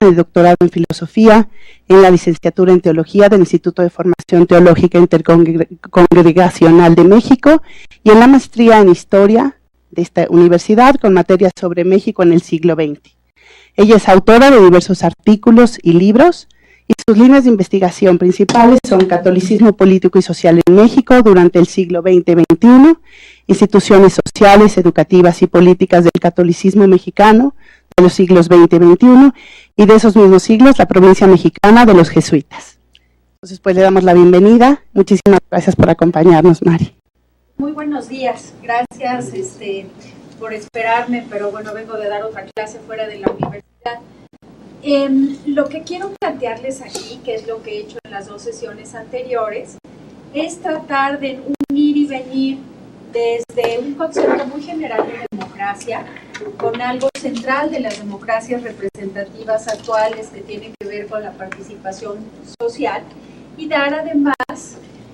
el doctorado en Filosofía, en la licenciatura en Teología del Instituto de Formación Teológica Intercongregacional de México y en la maestría en Historia de esta universidad con materias sobre México en el siglo XX. Ella es autora de diversos artículos y libros, y sus líneas de investigación principales son Catolicismo político y social en México durante el siglo XX-XXI, instituciones sociales, educativas y políticas del catolicismo mexicano de los siglos XX-XXI, y de esos mismos siglos la provincia mexicana de los jesuitas. Entonces, pues le damos la bienvenida. Muchísimas gracias por acompañarnos, Mari. Muy buenos días, gracias por esperarme, pero bueno, vengo de dar otra clase fuera de la universidad. Lo que quiero plantearles aquí, que es lo que he hecho en las dos sesiones anteriores, es tratar de unir y venir desde un concepto muy general de democracia con algo central de las democracias representativas actuales que tienen que ver con la participación social y dar además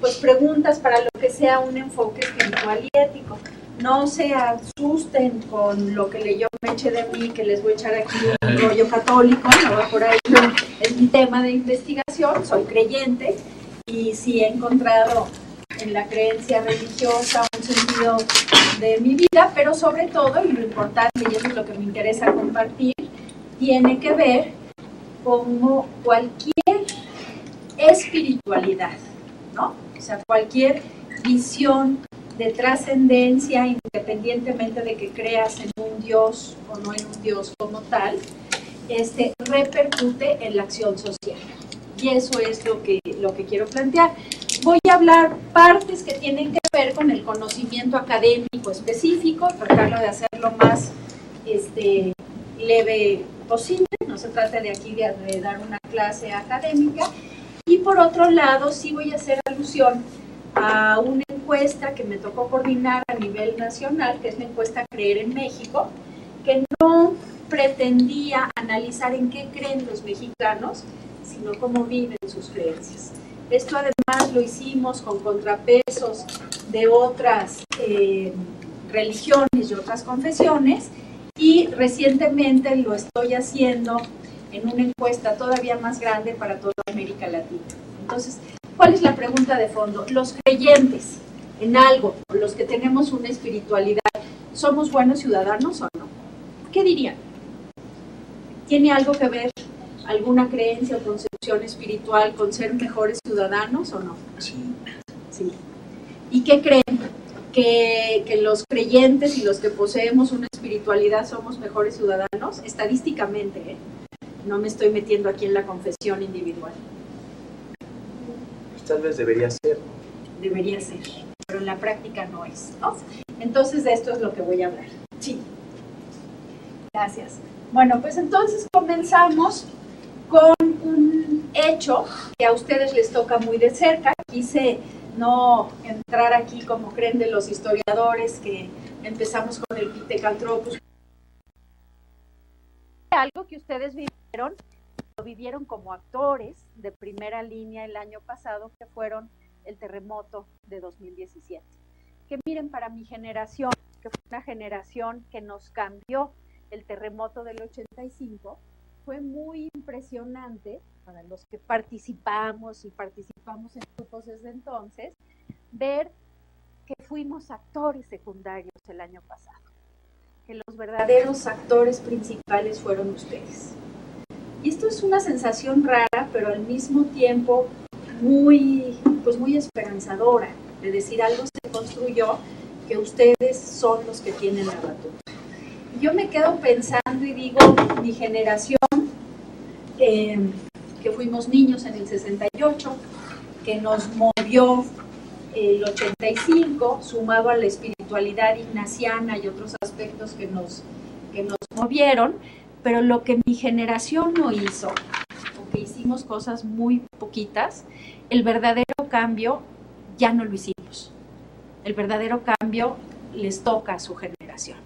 pues preguntas para lo que sea un enfoque espiritual y ético. No se asusten con lo que leyó Meche de mí, que les voy a echar aquí un rollo católico, no va por ahí, es mi tema de investigación, soy creyente y sí he encontrado en la creencia religiosa un sentido de mi vida, pero sobre todo, y lo importante, y eso es lo que me interesa compartir, tiene que ver con cualquier espiritualidad, ¿no? O sea, cualquier visión de trascendencia, independientemente de que creas en un Dios o no en un Dios como tal, repercute en la acción social. Y eso es lo que quiero plantear. Voy a hablar partes que tienen que ver con el conocimiento académico específico, tratarlo de hacerlo más leve posible, no se trata de aquí de dar una clase académica. Y por otro lado, sí voy a hacer alusión a una encuesta que me tocó coordinar a nivel nacional, que es la encuesta Creer en México, que no pretendía analizar en qué creen los mexicanos, sino cómo viven sus creencias. Esto además lo hicimos con contrapesos de otras religiones y otras confesiones, y recientemente lo estoy haciendo en una encuesta todavía más grande para toda América Latina. Entonces, ¿cuál es la pregunta de fondo? Los creyentes en algo, los que tenemos una espiritualidad, ¿somos buenos ciudadanos o no? ¿Qué dirían? ¿Tiene algo que ver alguna creencia o concepción espiritual con ser mejores ciudadanos o no? Sí. Sí. ¿Y qué creen? ¿Que los creyentes y los que poseemos una espiritualidad somos mejores ciudadanos? Estadísticamente, ¿eh? No me estoy metiendo aquí en la confesión individual. Pues tal vez debería ser. Debería ser, pero en la práctica no es, ¿no? Entonces de esto es lo que voy a hablar. Sí. Gracias. Bueno, pues entonces comenzamos con un hecho que a ustedes les toca muy de cerca. Quise no entrar aquí como creen de los historiadores que empezamos con el Pithecanthropus. Algo que ustedes vivieron, lo vivieron como actores de primera línea el año pasado, que fueron el terremoto de 2017. Que miren, para mi generación, que fue una generación que nos cambió el terremoto del 85, fue muy impresionante para los que participamos en grupos desde entonces, ver que fuimos actores secundarios el año pasado, que los verdaderos actores principales fueron ustedes. Y esto es una sensación rara, pero al mismo tiempo muy esperanzadora, de decir algo se construyó, que ustedes son los que tienen la batuta. Y yo me quedo pensando y digo, mi generación, que fuimos niños en el 68, que nos movió el 85, sumado a la espiritualidad ignaciana y otros aspectos que nos movieron, pero lo que mi generación no hizo, porque hicimos cosas muy poquitas, el verdadero cambio ya no lo hicimos. El verdadero cambio les toca a su generación,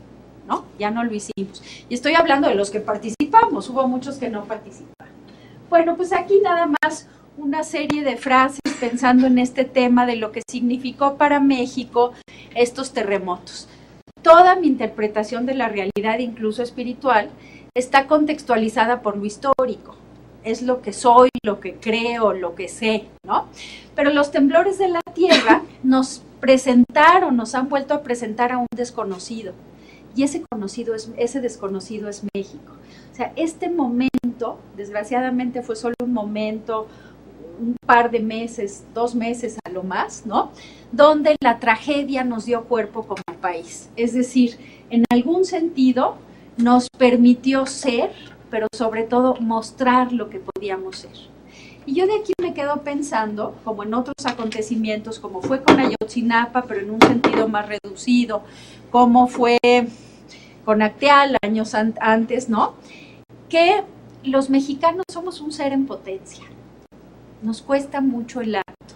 ¿no? Ya no lo hicimos. Y estoy hablando de los que participamos, hubo muchos que no participaron. Bueno, pues aquí nada más una serie de frases pensando en este tema de lo que significó para México estos terremotos. Toda mi interpretación de la realidad, incluso espiritual, está contextualizada por lo histórico. Es lo que soy, lo que creo, lo que sé, ¿no? Pero los temblores de la Tierra nos han vuelto a presentar a un desconocido. Y ese desconocido es México. O sea, este momento, desgraciadamente fue solo un momento, un par de meses, 2 meses a lo más, ¿no? Donde la tragedia nos dio cuerpo como país. Es decir, en algún sentido nos permitió ser, pero sobre todo mostrar lo que podíamos ser. Y yo de aquí me quedo pensando, como en otros acontecimientos, como fue con Ayotzinapa, pero en un sentido más reducido, como fue con Acteal años antes, ¿no? Que los mexicanos somos un ser en potencia. Nos cuesta mucho el acto.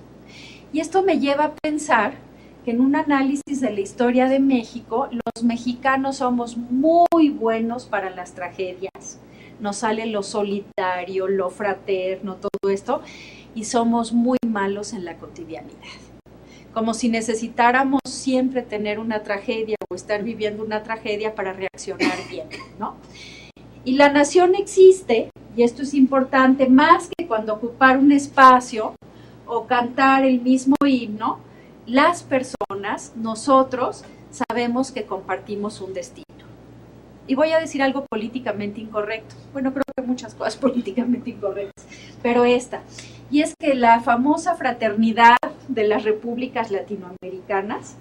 Y esto me lleva a pensar que en un análisis de la historia de México, los mexicanos somos muy buenos para las tragedias. Nos sale lo solidario, lo fraterno, todo esto, y somos muy malos en la cotidianidad. Como si necesitáramos siempre tener una tragedia o estar viviendo una tragedia para reaccionar bien, ¿no? Y la nación existe, y esto es importante, más que cuando ocupar un espacio o cantar el mismo himno, las personas, nosotros, sabemos que compartimos un destino. Y voy a decir algo políticamente incorrecto. Bueno, creo que muchas cosas políticamente incorrectas, pero esta. Y es que la famosa fraternidad de las repúblicas latinoamericanas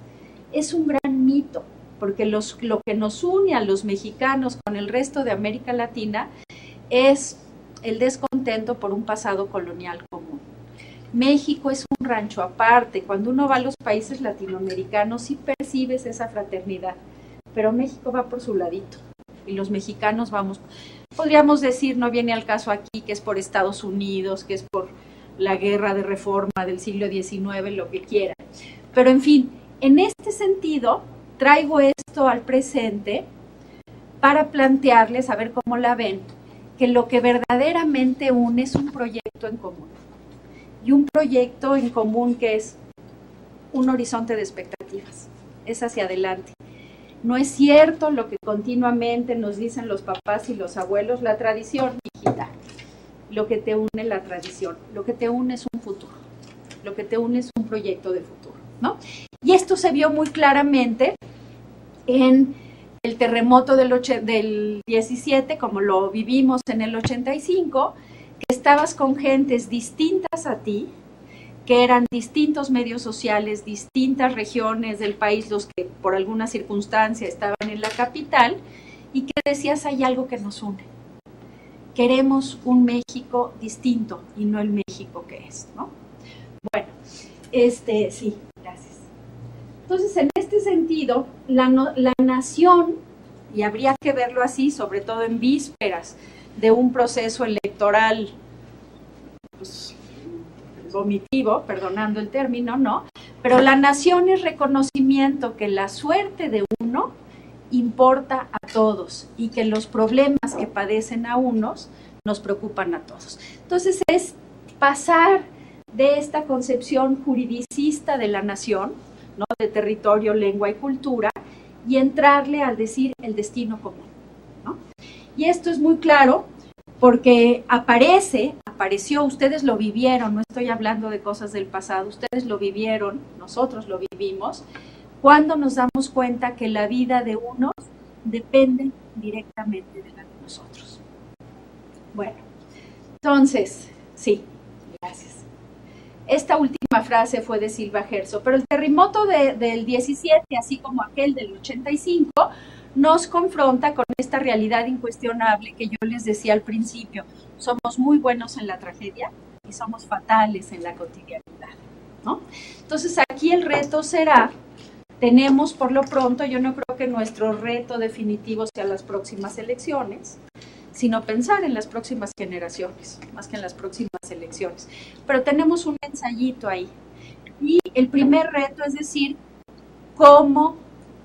es un gran mito, porque lo que nos une a los mexicanos con el resto de América Latina es el descontento por un pasado colonial común. México es un rancho aparte. Cuando uno va a los países latinoamericanos sí percibes esa fraternidad, pero México va por su ladito y los mexicanos vamos, podríamos decir, no viene al caso aquí, que es por Estados Unidos, que es por la guerra de reforma del siglo XIX, lo que quieran. Pero en fin, en este sentido, traigo esto al presente para plantearles, a ver cómo la ven, que lo que verdaderamente une es un proyecto en común. Y un proyecto en común que es un horizonte de expectativas, es hacia adelante. No es cierto lo que continuamente nos dicen los papás y los abuelos, la tradición, hijita. Lo que te une la tradición, lo que te une es un futuro, lo que te une es un proyecto de futuro, ¿no? Y esto se vio muy claramente en el terremoto del 17, como lo vivimos en el 85, que estabas con gentes distintas a ti, que eran distintos medios sociales, distintas regiones del país, los que por alguna circunstancia estaban en la capital, y que decías, hay algo que nos une. Queremos un México distinto y no el México que es, ¿no? Bueno, sí, gracias. Entonces, en este sentido, la nación, y habría que verlo así, sobre todo en vísperas de un proceso electoral, pues, vomitivo, perdonando el término, ¿no? Pero la nación es reconocimiento que la suerte de uno importa a todos y que los problemas que padecen a unos nos preocupan a todos. Entonces es pasar de esta concepción juridicista de la nación, ¿no? De territorio, lengua y cultura, y entrarle al decir el destino común, ¿no? Y esto es muy claro porque apareció, ustedes lo vivieron, no estoy hablando de cosas del pasado, ustedes lo vivieron, nosotros lo vivimos, cuando nos damos cuenta que la vida de unos depende directamente de la de nosotros. Bueno, entonces, sí, gracias. Esta última frase fue de Silva Gerso, pero el terremoto del 17, así como aquel del 85, nos confronta con esta realidad incuestionable que yo les decía al principio. Somos muy buenos en la tragedia y somos fatales en la cotidianidad, ¿no? Entonces aquí el reto será, tenemos por lo pronto, yo no creo que nuestro reto definitivo sea las próximas elecciones, sino pensar en las próximas generaciones, más que en las próximas elecciones. Pero tenemos un ensayito ahí. Y el primer reto es decir, cómo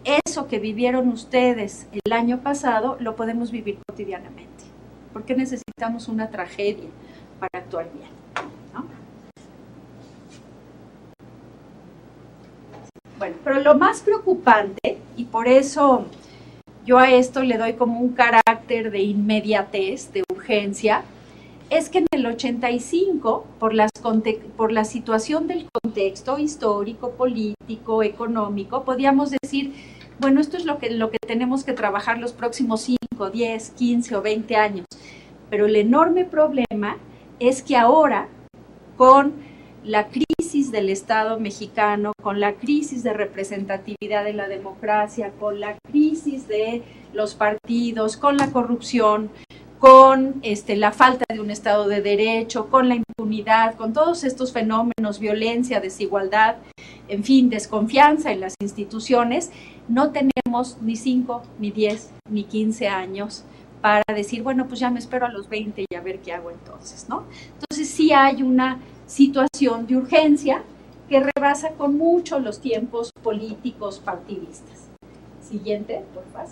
eso que vivieron ustedes el año pasado lo podemos vivir cotidianamente. ¿Por qué necesitamos una tragedia para actuar bien? ¿No? Bueno, pero lo más preocupante, y por eso yo a esto le doy como un carácter de inmediatez, de urgencia, es que en el 85, por la situación del contexto histórico, político, económico, podíamos decir, bueno, esto es lo que tenemos que trabajar los próximos 5, 10, 15 o 20 años. Pero el enorme problema es que ahora, con la crisis del Estado mexicano, con la crisis de representatividad de la democracia, con la crisis de los partidos, con la corrupción, con la falta de un Estado de Derecho, con la impunidad, con todos estos fenómenos, violencia, desigualdad, en fin, desconfianza en las instituciones, no tenemos ni 5, ni 10, ni 15 años para decir, bueno, pues ya me espero a los 20 y a ver qué hago entonces, ¿no? Entonces sí hay una situación de urgencia que rebasa con mucho los tiempos políticos partidistas. Siguiente, por favor.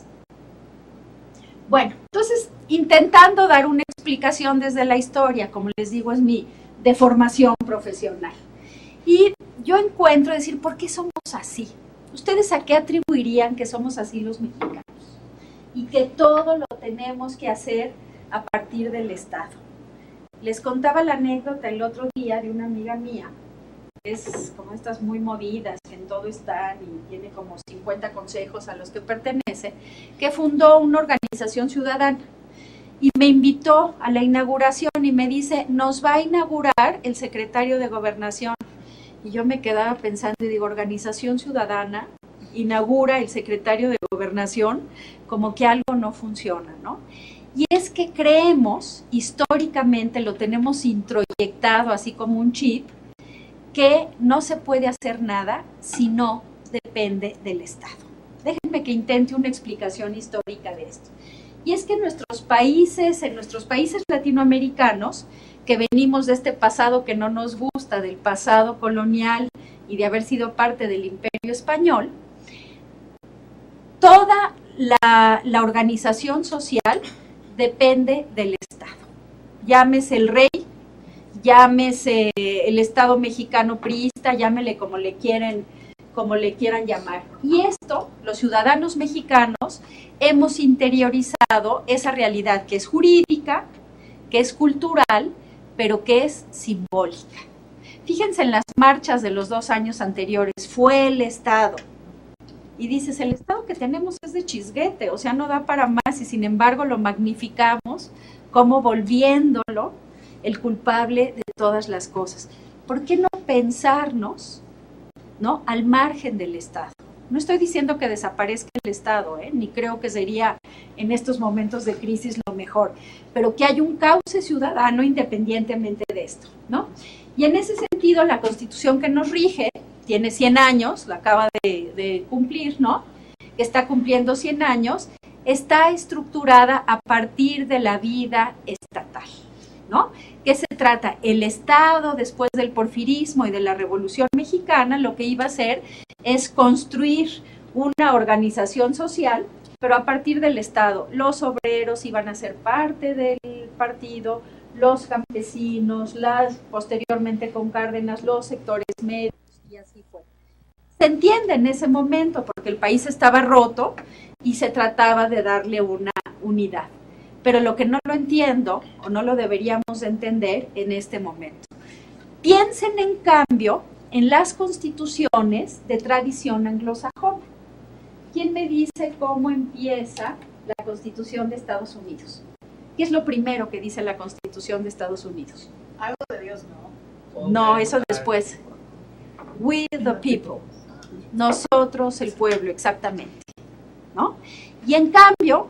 Bueno, entonces, intentando dar una explicación desde la historia, como les digo, es mi deformación profesional. Y yo encuentro decir, ¿por qué somos así? ¿Ustedes a qué atribuirían que somos así los mexicanos? Y que todo lo tenemos que hacer a partir del Estado. Les contaba la anécdota el otro día de una amiga mía, es como estas muy movidas, que en todo están y tiene como 50 consejos a los que pertenece, que fundó una organización ciudadana y me invitó a la inauguración y me dice, nos va a inaugurar el secretario de Gobernación. Y yo me quedaba pensando y digo, organización ciudadana, inaugura el secretario de Gobernación, como que algo no funciona, ¿no? Y es que creemos, históricamente lo tenemos introyectado así como un chip, que no se puede hacer nada si no depende del Estado. Déjenme que intente una explicación histórica de esto. Y es que en nuestros países latinoamericanos, que venimos de este pasado que no nos gusta, del pasado colonial y de haber sido parte del Imperio Español, toda la organización social depende del Estado. Llámese el rey, llámese el Estado mexicano priista, llámele como le quieran llamar. Y esto, los ciudadanos mexicanos, hemos interiorizado esa realidad que es jurídica, que es cultural, pero que es simbólica. Fíjense en las marchas de los 2 años anteriores, fue el Estado. Y dices, el Estado que tenemos es de chisguete, o sea, no da para más, y sin embargo lo magnificamos como volviéndolo el culpable de todas las cosas. ¿Por qué no pensarnos, ¿no?, al margen del Estado? No estoy diciendo que desaparezca el Estado, ni creo que sería en estos momentos de crisis lo mejor, pero que haya un cauce ciudadano independientemente de esto, ¿no? Y en ese sentido, la Constitución que nos rige tiene 100 años, la acaba de cumplir, ¿no? Está cumpliendo 100 años, está estructurada a partir de la vida estatal, ¿no? ¿Qué se trata? El Estado, después del porfirismo y de la Revolución Mexicana, lo que iba a hacer es construir una organización social, pero a partir del Estado. Los obreros iban a ser parte del partido, los campesinos, posteriormente con Cárdenas, los sectores medios, y así fue. Se entiende en ese momento porque el país estaba roto y se trataba de darle una unidad. Pero lo que no lo entiendo, o no lo deberíamos entender en este momento. Piensen, en cambio, en las constituciones de tradición anglosajona. ¿Quién me dice cómo empieza la Constitución de Estados Unidos? ¿Qué es lo primero que dice la Constitución de Estados Unidos? Algo de Dios, ¿no? No, eso después. We the people. Nosotros, el pueblo, exactamente, ¿no? Y en cambio,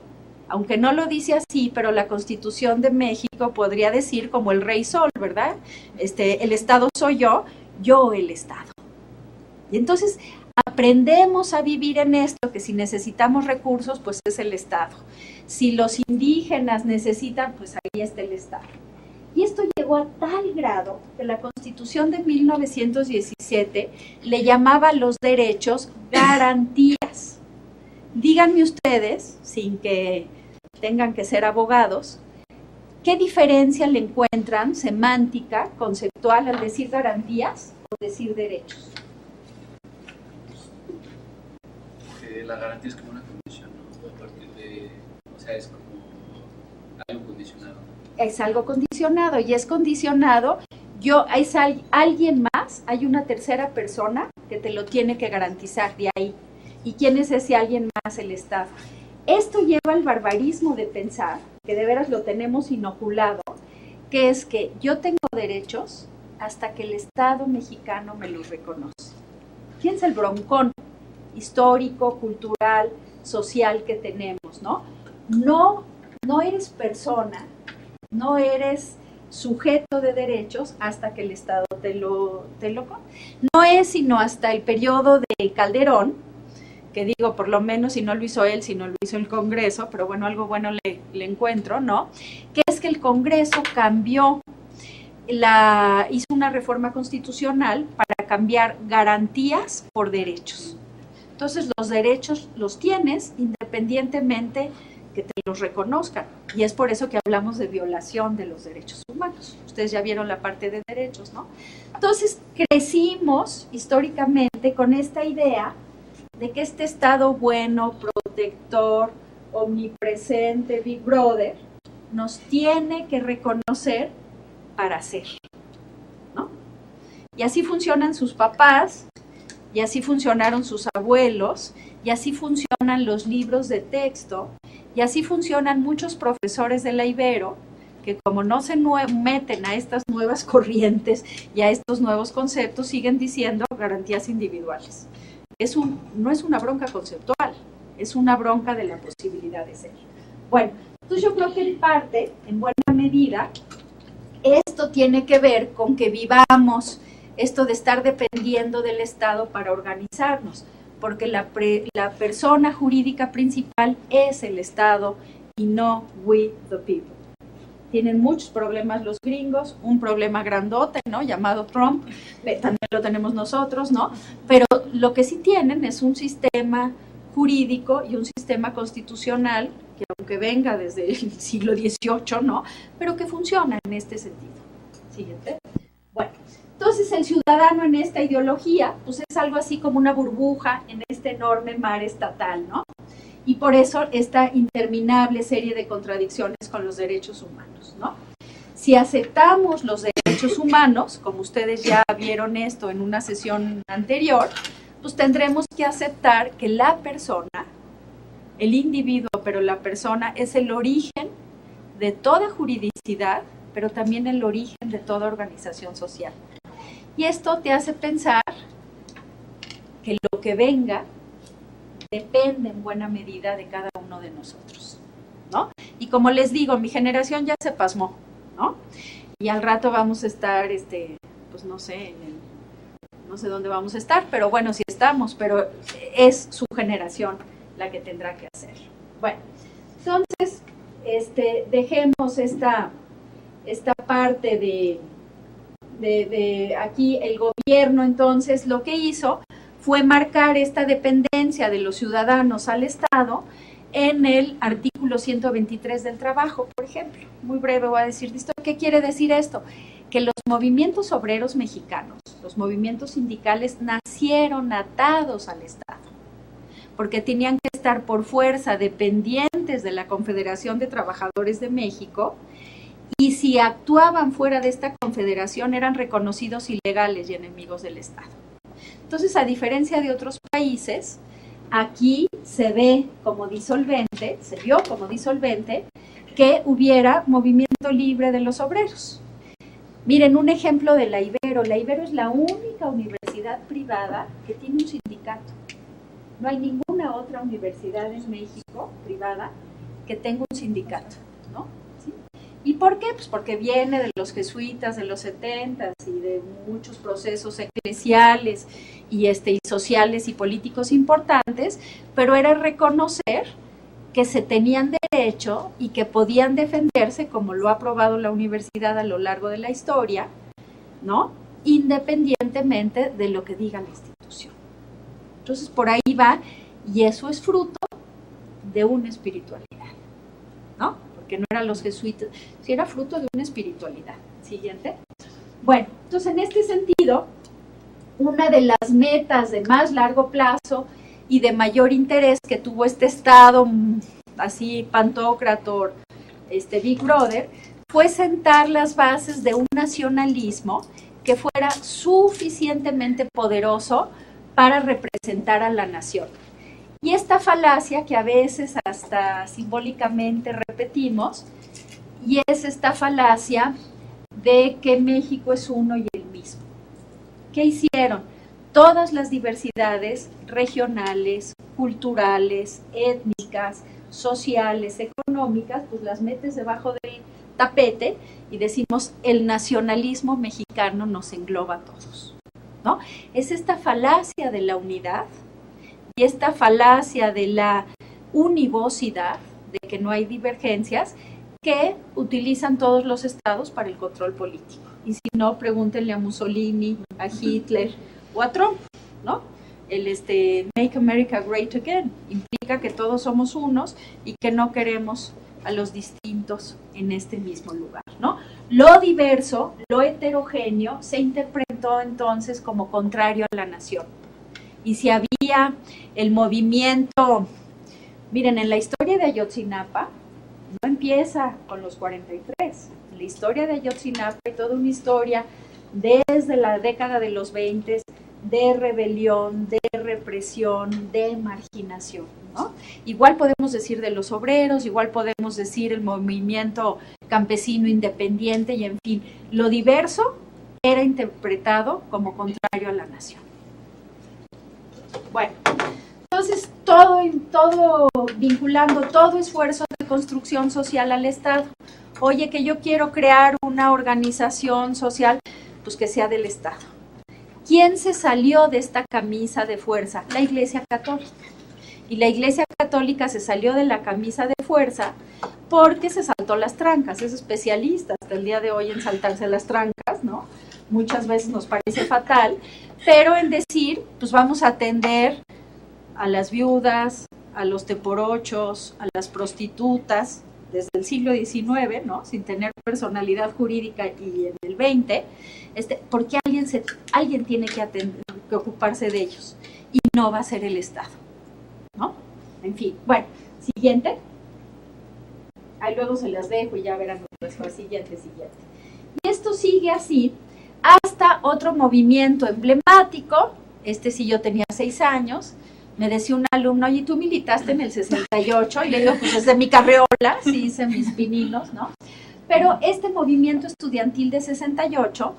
aunque no lo dice así, pero la Constitución de México podría decir como el Rey Sol, ¿verdad? El Estado soy yo el Estado. Y entonces aprendemos a vivir en esto, que si necesitamos recursos, pues es el Estado. Si los indígenas necesitan, pues ahí está el Estado. Y esto llegó a tal grado que la Constitución de 1917 le llamaba a los derechos garantías. Díganme ustedes, sin que tengan que ser abogados, ¿qué diferencia le encuentran semántica, conceptual, al decir garantías o decir derechos? La garantía es como una condición, ¿no? A partir sea, es como algo condicionado. Es algo condicionado y es condicionado. Es alguien más, hay una tercera persona que te lo tiene que garantizar de ahí. ¿Y quién es ese alguien más? El Estado. Esto lleva al barbarismo de pensar, que de veras lo tenemos inoculado, que es que yo tengo derechos hasta que el Estado mexicano me los reconoce. Fíjense el broncón histórico, cultural, social que tenemos, ¿no? No eres persona, no eres sujeto de derechos hasta que el Estado te lo no es sino hasta el periodo de Calderón, que digo, por lo menos si no lo hizo él, si no lo hizo el Congreso, pero bueno, algo bueno le encuentro, ¿no? Que es que el Congreso hizo una reforma constitucional para cambiar garantías por derechos. Entonces los derechos los tienes independientemente que te los reconozcan. Y es por eso que hablamos de violación de los derechos humanos. Ustedes ya vieron la parte de derechos, ¿no? Entonces crecimos históricamente con esta idea de que este Estado bueno, protector, omnipresente, Big Brother, nos tiene que reconocer para ser, ¿no? Y así funcionan sus papás, y así funcionaron sus abuelos, y así funcionan los libros de texto, y así funcionan muchos profesores de la Ibero, que como no se meten a estas nuevas corrientes y a estos nuevos conceptos, siguen diciendo garantías individuales. No es una bronca conceptual, es una bronca de la posibilidad de ser. Bueno, entonces yo creo que en parte, en buena medida, esto tiene que ver con que vivamos esto de estar dependiendo del Estado para organizarnos, porque la persona jurídica principal es el Estado y no we the people. Tienen muchos problemas los gringos, un problema grandote, ¿no? Llamado Trump, también lo tenemos nosotros, ¿no? Pero lo que sí tienen es un sistema jurídico y un sistema constitucional que aunque venga desde el siglo XVIII, ¿no? Pero que funciona en este sentido. Siguiente. Bueno, entonces el ciudadano en esta ideología, pues es algo así como una burbuja en este enorme mar estatal, ¿no? Y por eso esta interminable serie de contradicciones con los derechos humanos, ¿no? Si aceptamos los derechos humanos, como ustedes ya vieron esto en una sesión anterior, pues tendremos que aceptar que la persona, el individuo, pero la persona es el origen de toda juridicidad, pero también el origen de toda organización social. Y esto te hace pensar que lo que venga depende en buena medida de cada uno de nosotros, ¿no? Y como les digo, mi generación ya se pasmó, ¿no? Y al rato vamos a estar, pues no sé, no sé dónde vamos a estar, pero bueno, sí estamos, pero es su generación la que tendrá que hacer. Bueno, entonces, dejemos esta parte de aquí el gobierno, entonces, lo que hizo fue marcar esta dependencia de los ciudadanos al Estado en el artículo 123 del trabajo, por ejemplo. Muy breve voy a decir esto. ¿Qué quiere decir esto? Que los movimientos obreros mexicanos, los movimientos sindicales, nacieron atados al Estado, porque tenían que estar por fuerza dependientes de la Confederación de Trabajadores de México, y si actuaban fuera de esta confederación eran reconocidos ilegales y enemigos del Estado. Entonces, a diferencia de otros países, aquí se vio como disolvente que hubiera movimiento libre de los obreros. Miren, un ejemplo de la Ibero. La Ibero es la única universidad privada que tiene un sindicato. No hay ninguna otra universidad en México privada que tenga un sindicato, ¿no? ¿Sí? ¿Y por qué? Pues porque viene de los jesuitas de los 70s y de muchos procesos eclesiales y sociales y políticos importantes, pero era reconocer que se tenían derecho y que podían defenderse, como lo ha probado la universidad a lo largo de la historia, ¿no? Independientemente de lo que diga la institución. Entonces, por ahí va, y eso es fruto de una espiritualidad, ¿no? Porque no eran los jesuitas, sí era fruto de una espiritualidad. Siguiente. Bueno, entonces en este sentido, una de las metas de más largo plazo y de mayor interés que tuvo este Estado así Pantocrator, Big Brother, fue sentar las bases de un nacionalismo que fuera suficientemente poderoso para representar a la nación. Y esta falacia que a veces hasta simbólicamente repetimos, y es esta falacia de que México es uno y el mismo. ¿Qué hicieron? Todas las diversidades regionales, culturales, étnicas, sociales, económicas, pues las metes debajo del tapete y decimos el nacionalismo mexicano nos engloba a todos, ¿no? Es esta falacia de la unidad y esta falacia de la univocidad, de que no hay divergencias, que utilizan todos los estados para el control político. Y si no, pregúntenle a Mussolini, a Hitler o a Trump, ¿no? El Make America Great Again implica que todos somos unos y que no queremos a los distintos en este mismo lugar, ¿no? Lo diverso, lo heterogéneo, se interpretó entonces como contrario a la nación. Y si había el movimiento, miren, en la historia de Ayotzinapa, no empieza con los 43. En la historia de Ayotzinapa hay toda una historia desde la década de los 20 de rebelión, de represión, de marginación, ¿no? Igual podemos decir de los obreros, igual podemos decir el movimiento campesino independiente y en fin, lo diverso era interpretado como contrario a la nación. Bueno, entonces todo vinculando todo esfuerzo de construcción social al Estado. Oye, que yo quiero crear una organización social, pues que sea del Estado. ¿Quién se salió de esta camisa de fuerza? La Iglesia Católica. Y la Iglesia Católica se salió de la camisa de fuerza porque se saltó las trancas. Es especialista hasta el día de hoy en saltarse las trancas, ¿no? Muchas veces nos parece fatal, pero en decir, pues vamos a atender a las viudas, a los teporochos, a las prostitutas, desde el siglo XIX, ¿no? Sin tener personalidad jurídica y en el XX, porque alguien tiene que ocuparse de ellos y no va a ser el Estado, ¿no? En fin, bueno, siguiente. Ahí luego se las dejo y ya verán nuestro siguiente. Y esto sigue así hasta otro movimiento emblemático. Sí yo tenía 6 años. Me decía un alumno, oye, tú militaste en el 68, y le digo, pues desde mi carreola, sí hice mis pininos, ¿no? Pero este movimiento estudiantil de 68,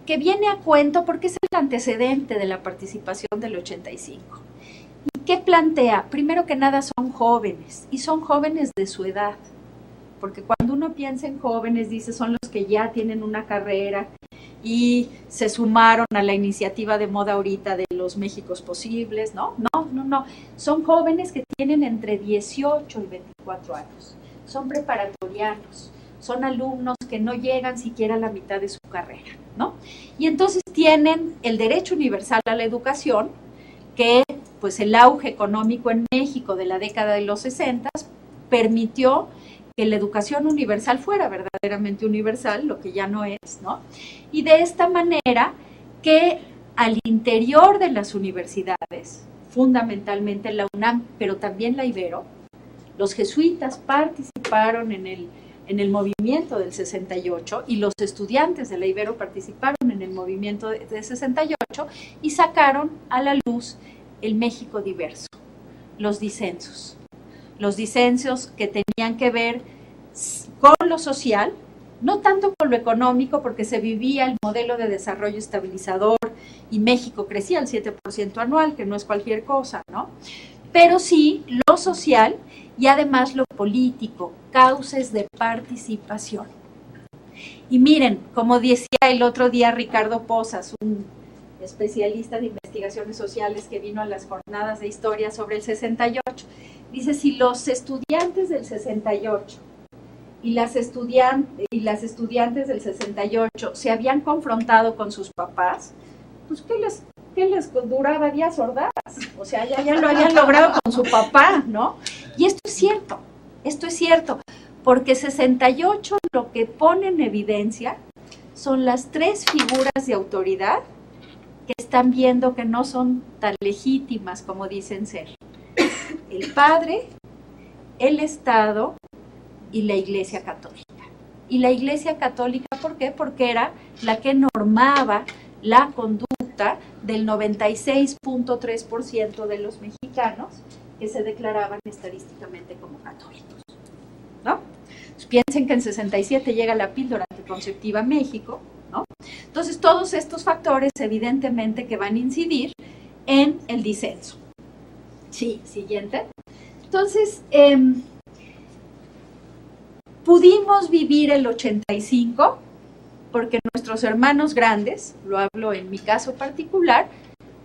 que viene a cuento porque es el antecedente de la participación del 85. ¿Y qué plantea? Primero que nada son jóvenes, y son jóvenes de su edad, porque cuando uno piensa en jóvenes, dice, son los que ya tienen una carrera, y se sumaron a la iniciativa de moda ahorita de los Méxicos posibles, ¿no? No, son jóvenes que tienen entre 18 y 24 años, son preparatorianos, son alumnos que no llegan siquiera a la mitad de su carrera, ¿no? Y entonces tienen el derecho universal a la educación, que pues el auge económico en México de la década de los 60 permitió que la educación universal fuera verdaderamente universal, lo que ya no es, ¿no? Y de esta manera que al interior de las universidades, fundamentalmente la UNAM, pero también la Ibero, los jesuitas participaron en el movimiento del 68 y los estudiantes de la Ibero participaron en el movimiento de 68 y sacaron a la luz el México diverso, los disensos que tenían que ver con lo social, no tanto con lo económico, porque se vivía el modelo de desarrollo estabilizador y México crecía al 7% anual, que no es cualquier cosa, ¿no? Pero sí lo social y además lo político, causas de participación. Y miren, como decía el otro día Ricardo Pozas, un especialista de investigaciones sociales que vino a las jornadas de historia sobre el 68, dice, si los estudiantes del 68 y las estudiantes del 68 se habían confrontado con sus papás, pues ¿qué les duraba días ordaz? O sea, ya lo habían logrado con su papá, ¿no? Y esto es cierto, porque 68 lo que pone en evidencia son las 3 figuras de autoridad que están viendo que no son tan legítimas como dicen ser. El padre, el Estado y la Iglesia Católica. Y la Iglesia Católica, ¿por qué? Porque era la que normaba la conducta del 96.3% de los mexicanos que se declaraban estadísticamente como católicos, ¿no? Pues piensen que en 67 llega la píldora anticonceptiva a México, ¿no? Entonces, todos estos factores, evidentemente, que van a incidir en el disenso. Sí, siguiente. Entonces, pudimos vivir el 85 porque nuestros hermanos grandes, lo hablo en mi caso particular,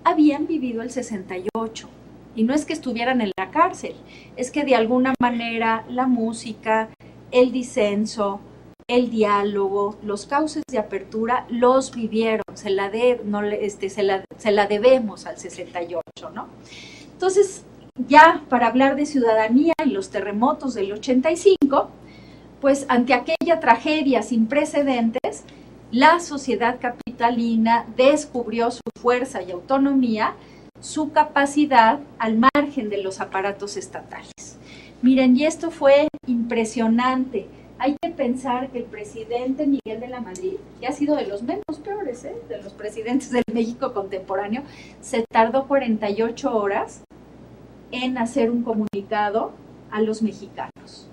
habían vivido el 68. Y no es que estuvieran en la cárcel, es que de alguna manera la música, el disenso, el diálogo, los cauces de apertura los vivieron, se la debemos al 68, ¿no? Entonces, ya para hablar de ciudadanía y los terremotos del 85, pues ante aquella tragedia sin precedentes, la sociedad capitalina descubrió su fuerza y autonomía, su capacidad al margen de los aparatos estatales. Miren, y esto fue impresionante. Hay que pensar que el presidente Miguel de la Madrid, que ha sido de los menos peores, de los presidentes del México contemporáneo, se tardó 48 horas en hacer un comunicado a los mexicanos,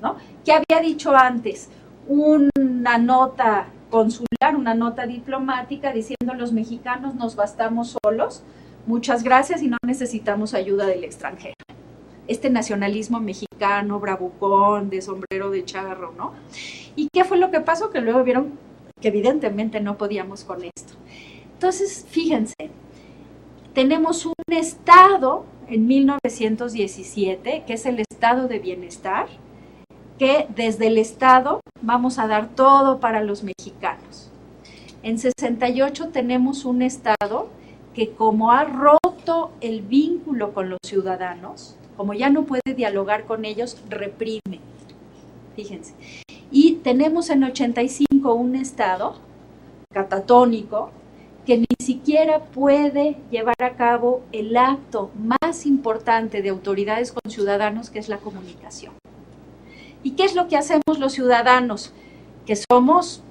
¿no? ¿Qué había dicho antes? Una nota consular, una nota diplomática diciendo los mexicanos nos bastamos solos, muchas gracias y no necesitamos ayuda del extranjero. Este nacionalismo mexicano, bravucón, de sombrero de charro, ¿no? ¿Y qué fue lo que pasó? Que luego vieron que evidentemente no podíamos con esto. Entonces, fíjense, tenemos un estado en 1917, que es el estado de bienestar, que desde el estado vamos a dar todo para los mexicanos. En 68 tenemos un estado que como ha roto el vínculo con los ciudadanos, como ya no puede dialogar con ellos, reprime. Fíjense. Y tenemos en 85 un estado catatónico que ni siquiera puede llevar a cabo el acto más importante de autoridades con ciudadanos, que es la comunicación. ¿Y qué es lo que hacemos los ciudadanos? Que somos,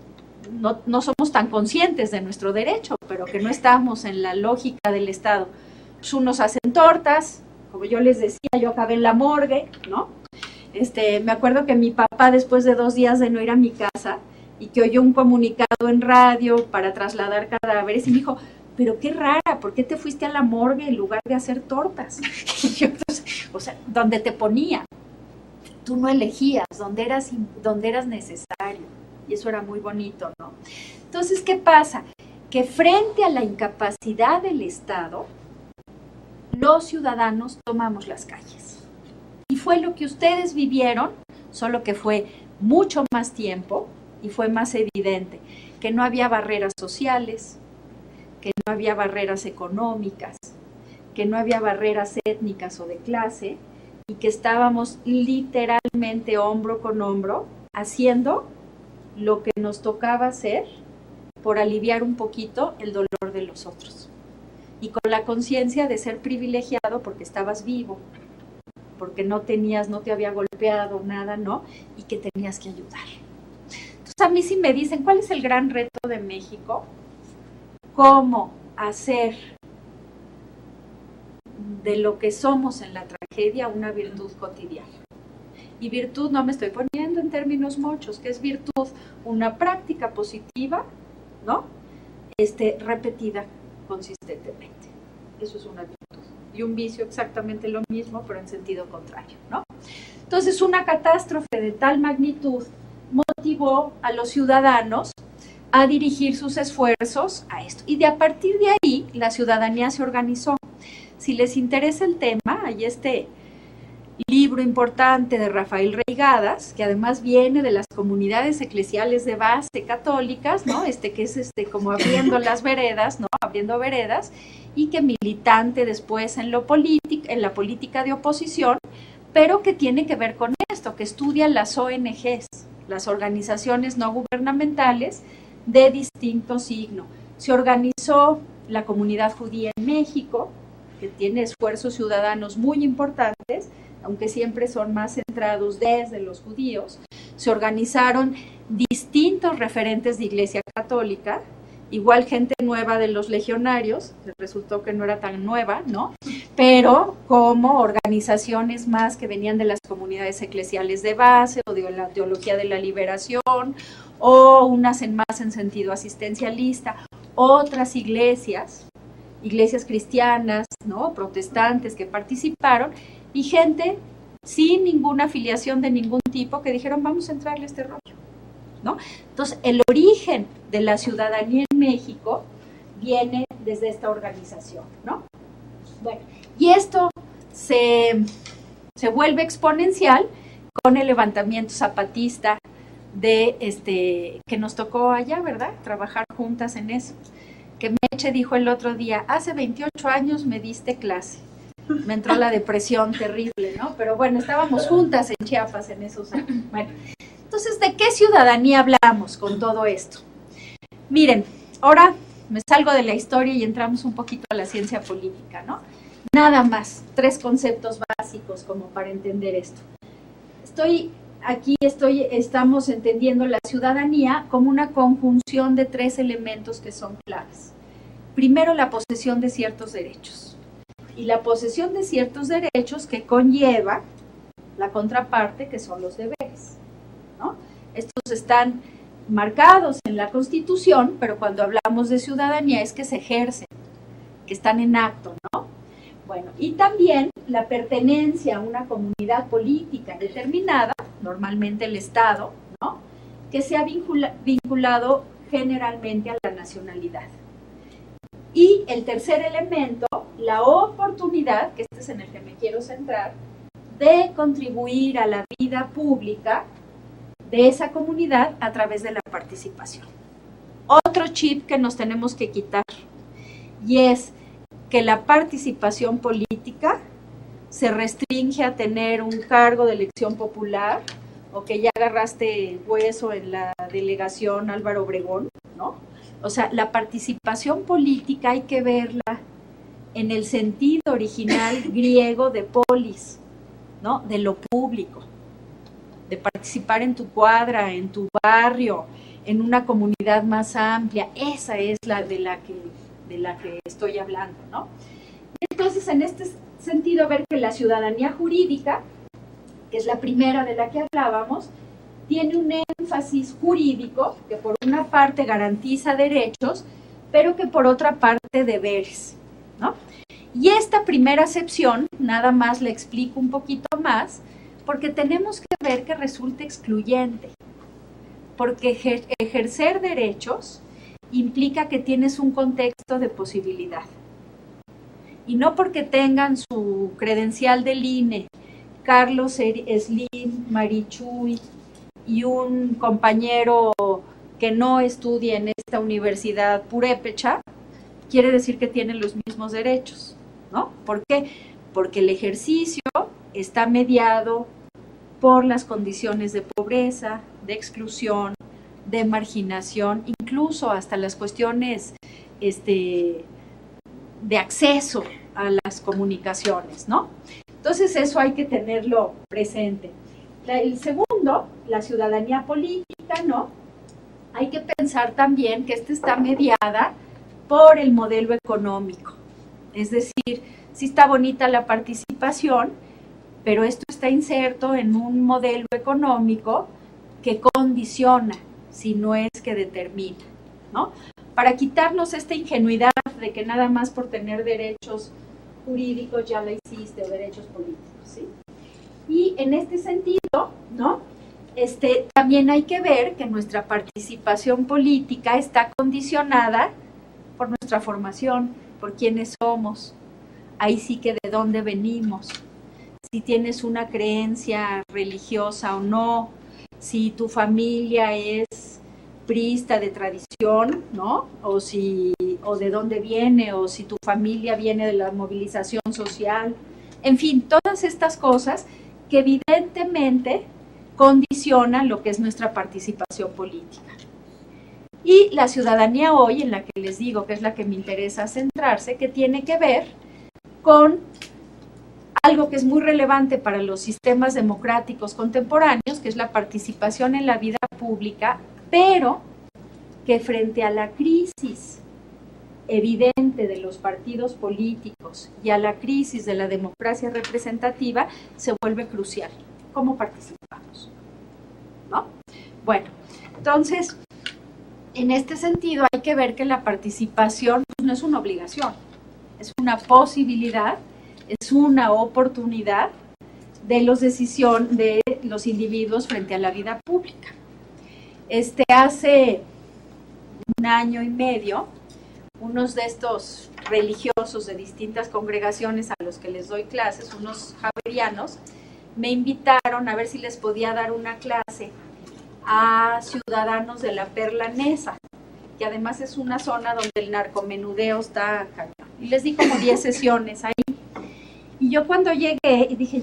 no somos tan conscientes de nuestro derecho, pero que no estamos en la lógica del Estado. Pues unos hacen tortas, como yo les decía, yo acabé en la morgue, ¿no? Me acuerdo que mi papá, después de 2 días de no ir a mi casa, y que oyó un comunicado en radio para trasladar cadáveres, y me dijo, pero qué rara, ¿por qué te fuiste a la morgue en lugar de hacer tortas? Y yo, o sea, donde te ponía, tú no elegías, donde eras necesario, y eso era muy bonito, ¿no? Entonces, ¿qué pasa? Que frente a la incapacidad del Estado, los ciudadanos tomamos las calles. Y fue lo que ustedes vivieron, solo que fue mucho más tiempo y fue más evidente, que no había barreras sociales, que no había barreras económicas, que no había barreras étnicas o de clase, y que estábamos literalmente hombro con hombro haciendo lo que nos tocaba hacer por aliviar un poquito el dolor de los otros. Y con la conciencia de ser privilegiado porque estabas vivo, porque no te había golpeado nada, ¿no? Y que tenías que ayudar. Entonces a mí sí me dicen, ¿cuál es el gran reto de México? ¿Cómo hacer de lo que somos en la tragedia una virtud cotidiana? Y virtud no me estoy poniendo en términos mochos, que es virtud una práctica positiva, ¿no? Repetida consistentemente. Eso es una virtud. Y un vicio exactamente lo mismo, pero en sentido contrario, ¿no? Entonces, una catástrofe de tal magnitud motivó a los ciudadanos a dirigir sus esfuerzos a esto. Y a partir de ahí, la ciudadanía se organizó. Si les interesa el tema, hay este libro importante de Rafael Reigadas, que además viene de las comunidades eclesiales de base católicas, ¿no? Que es como abriendo las veredas, ¿no? Abriendo veredas, y que militante después en la política de oposición, pero que tiene que ver con esto, que estudia las ONGs, las organizaciones no gubernamentales de distinto signo. Se organizó la comunidad judía en México, que tiene esfuerzos ciudadanos muy importantes, aunque siempre son más centrados desde los judíos, se organizaron distintos referentes de Iglesia Católica, igual gente nueva de los legionarios, resultó que no era tan nueva, ¿no? Pero como organizaciones más que venían de las comunidades eclesiales de base o de la teología de la liberación, o unas más en sentido asistencialista, otras iglesias cristianas, ¿no? Protestantes que participaron, y gente sin ninguna afiliación de ningún tipo que dijeron, vamos a entrarle a este rollo, ¿no? Entonces, el origen de la ciudadanía en México viene desde esta organización, ¿no? Bueno, y esto se vuelve exponencial con el levantamiento zapatista que nos tocó allá, ¿verdad? Trabajar juntas en eso. Que Meche dijo el otro día, hace 28 años me diste clase. Me entró la depresión terrible, ¿no? Pero bueno, estábamos juntas en Chiapas en esos años. Bueno, entonces, ¿de qué ciudadanía hablamos con todo esto? Miren, ahora me salgo de la historia y entramos un poquito a la ciencia política, ¿no? Nada más, 3 conceptos básicos como para entender esto. Estamos entendiendo la ciudadanía como una conjunción de 3 elementos que son claves. Primero, la posesión de ciertos derechos. Y la posesión de ciertos derechos que conlleva la contraparte, que son los deberes, ¿no? Estos están marcados en la Constitución, pero cuando hablamos de ciudadanía es que se ejercen, que están en acto, ¿no? Bueno, y también la pertenencia a una comunidad política determinada, normalmente el Estado, ¿no? Que se ha vinculado generalmente a la nacionalidad. Y el tercer elemento, la oportunidad, que este es en el que me quiero centrar, de contribuir a la vida pública de esa comunidad a través de la participación. Otro chip que nos tenemos que quitar, y es que la participación política se restringe a tener un cargo de elección popular, o que ya agarraste hueso en la delegación Álvaro Obregón, ¿no? O sea, la participación política hay que verla en el sentido original griego de polis, ¿no? De lo público, de participar en tu cuadra, en tu barrio, en una comunidad más amplia. Esa es la de la que estoy hablando, ¿no? Entonces, en este sentido, ver que la ciudadanía jurídica, que es la primera de la que hablábamos, tiene un énfasis jurídico que por una parte garantiza derechos, pero que por otra parte deberes, ¿no? Y esta primera acepción, nada más le explico un poquito más, porque tenemos que ver que resulta excluyente, porque ejercer derechos implica que tienes un contexto de posibilidad. Y no porque tengan su credencial del INE, Carlos Slim, Marichuy y un compañero que no estudie en esta universidad purépecha, quiere decir que tienen los mismos derechos, ¿no? ¿Por qué? Porque el ejercicio está mediado por las condiciones de pobreza, de exclusión, de marginación, incluso hasta las cuestiones de acceso a las comunicaciones, ¿no? Entonces eso hay que tenerlo presente. El segundo, la ciudadanía política, ¿no? Hay que pensar también que esta está mediada por el modelo económico. Es decir, sí está bonita la participación, pero esto está inserto en un modelo económico que condiciona, si no es que determina, ¿no? Para quitarnos esta ingenuidad de que nada más por tener derechos jurídicos ya la hiciste, o derechos políticos, ¿sí? Y en este sentido, ¿no? También hay que ver que nuestra participación política está condicionada por nuestra formación, por quiénes somos, ahí sí que de dónde venimos, si tienes una creencia religiosa o no, si tu familia es priista de tradición, ¿no? O de dónde viene, o si tu familia viene de la movilización social, en fin, todas estas cosas que evidentemente condicionan lo que es nuestra participación política. Y la ciudadanía hoy, en la que les digo que es la que me interesa centrarse, que tiene que ver con algo que es muy relevante para los sistemas democráticos contemporáneos, que es la participación en la vida pública, pero que frente a la crisis evidente de los partidos políticos y a la crisis de la democracia representativa, se vuelve crucial. ¿Cómo participamos? ¿No? Bueno, entonces, en este sentido hay que ver que la participación no es una obligación, es una posibilidad, es una oportunidad de los individuos frente a la vida pública. Hace un año y medio, unos de estos religiosos de distintas congregaciones a los que les doy clases, unos javerianos, me invitaron a ver si les podía dar una clase a ciudadanos de la Perla Neza, que además es una zona donde el narcomenudeo está cañón. Y les di como 10 sesiones ahí. Y yo cuando llegué, y dije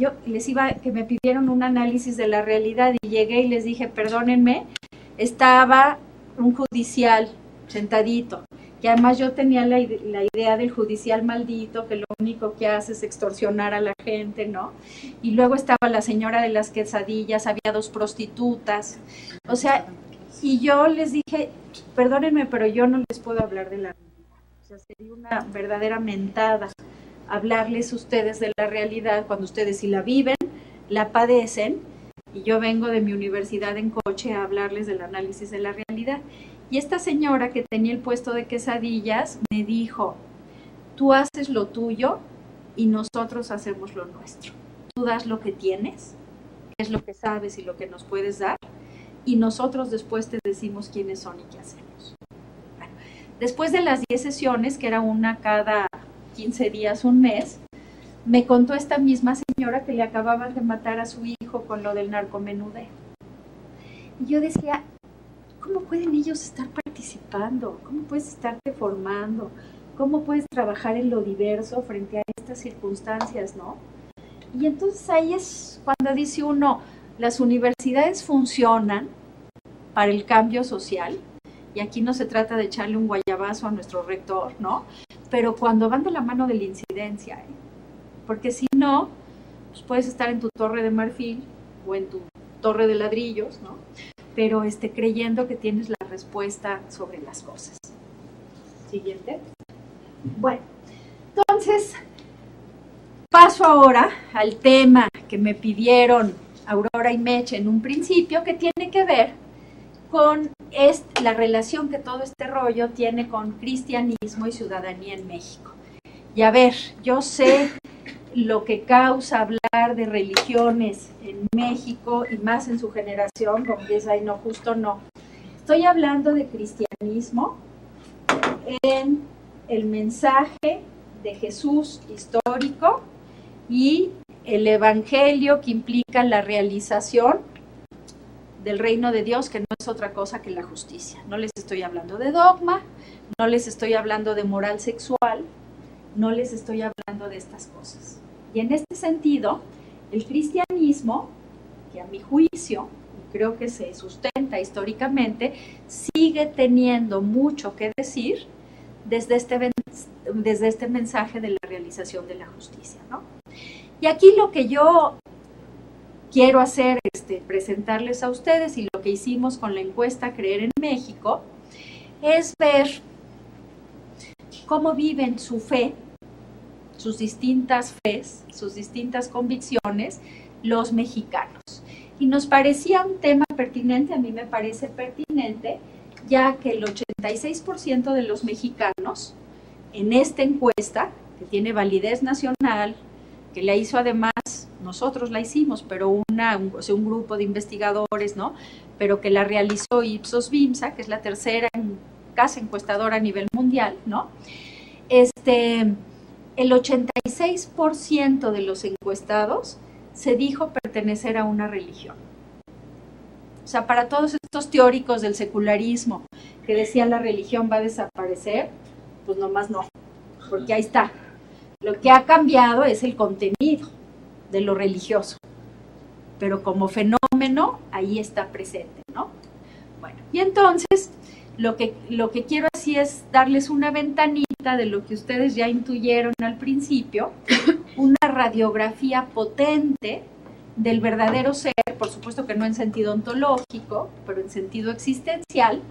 que me pidieron un análisis de la realidad, y llegué y les dije, perdónenme, estaba un judicial sentadito, que además yo tenía la idea del judicial maldito, que lo único que hace es extorsionar a la gente, ¿no? Y luego estaba la señora de las quesadillas, había 2 prostitutas, o sea, y yo les dije, perdónenme, pero yo no les puedo hablar de la realidad, o sea, sería una verdadera mentada hablarles a ustedes de la realidad cuando ustedes sí la viven, la padecen, y yo vengo de mi universidad en coche a hablarles del análisis de la realidad. Y esta señora que tenía el puesto de quesadillas me dijo, tú haces lo tuyo y nosotros hacemos lo nuestro. Tú das lo que tienes, que es lo que sabes y lo que nos puedes dar, y nosotros después te decimos quiénes son y qué hacemos. Bueno, después de las 10 sesiones, que era una cada 15 días, un mes, me contó esta misma señora que le acababan de matar a su hijo con lo del narcomenudeo. Y yo decía, ¿cómo pueden ellos estar participando? ¿Cómo puedes estarte formando? ¿Cómo puedes trabajar en lo diverso frente a estas circunstancias, no? Y entonces ahí es cuando dice uno, las universidades funcionan para el cambio social, y aquí no se trata de echarle un guayabazo a nuestro rector, ¿no? Pero cuando van de la mano de la incidencia, ¿eh? Porque si no, pues puedes estar en tu torre de marfil o en tu torre de ladrillos, ¿no? Pero creyendo que tienes la respuesta sobre las cosas. Siguiente. Bueno, entonces, paso ahora al tema que me pidieron Aurora y Meche en un principio, que tiene que ver con la relación que todo este rollo tiene con cristianismo y ciudadanía en México. Y a ver, yo sé lo que causa hablar de religiones en México y más en su generación, como que es ahí, no, justo no. Estoy hablando de cristianismo en el mensaje de Jesús histórico y el evangelio que implica la realización del reino de Dios, que no es otra cosa que la justicia. No les estoy hablando de dogma, no les estoy hablando de moral sexual, no les estoy hablando de estas cosas. Y en este sentido, el cristianismo, que a mi juicio, y creo que se sustenta históricamente, sigue teniendo mucho que decir desde este mensaje de la realización de la justicia, ¿no? Y aquí lo que yo quiero hacer, presentarles a ustedes, y lo que hicimos con la encuesta Creer en México, es ver cómo viven su fe, sus distintas fes, sus distintas convicciones, los mexicanos. Y nos parecía un tema pertinente, a mí me parece pertinente, ya que el 86% de los mexicanos en esta encuesta, que tiene validez nacional, que la hizo además, nosotros la hicimos, pero un grupo de investigadores, ¿no? Pero que la realizó Ipsos Bimsa, que es la tercera casa encuestadora a nivel mundial, ¿no? El 86% de los encuestados se dijo pertenecer a una religión. O sea, para todos estos teóricos del secularismo que decían la religión va a desaparecer, pues nomás no, porque ahí está. Lo que ha cambiado es el contenido de lo religioso, pero como fenómeno ahí está presente, ¿no? Bueno, y entonces lo que quiero así es darles una ventanita de lo que ustedes ya intuyeron al principio, una radiografía potente del verdadero ser, por supuesto que no en sentido ontológico, pero en sentido existencial,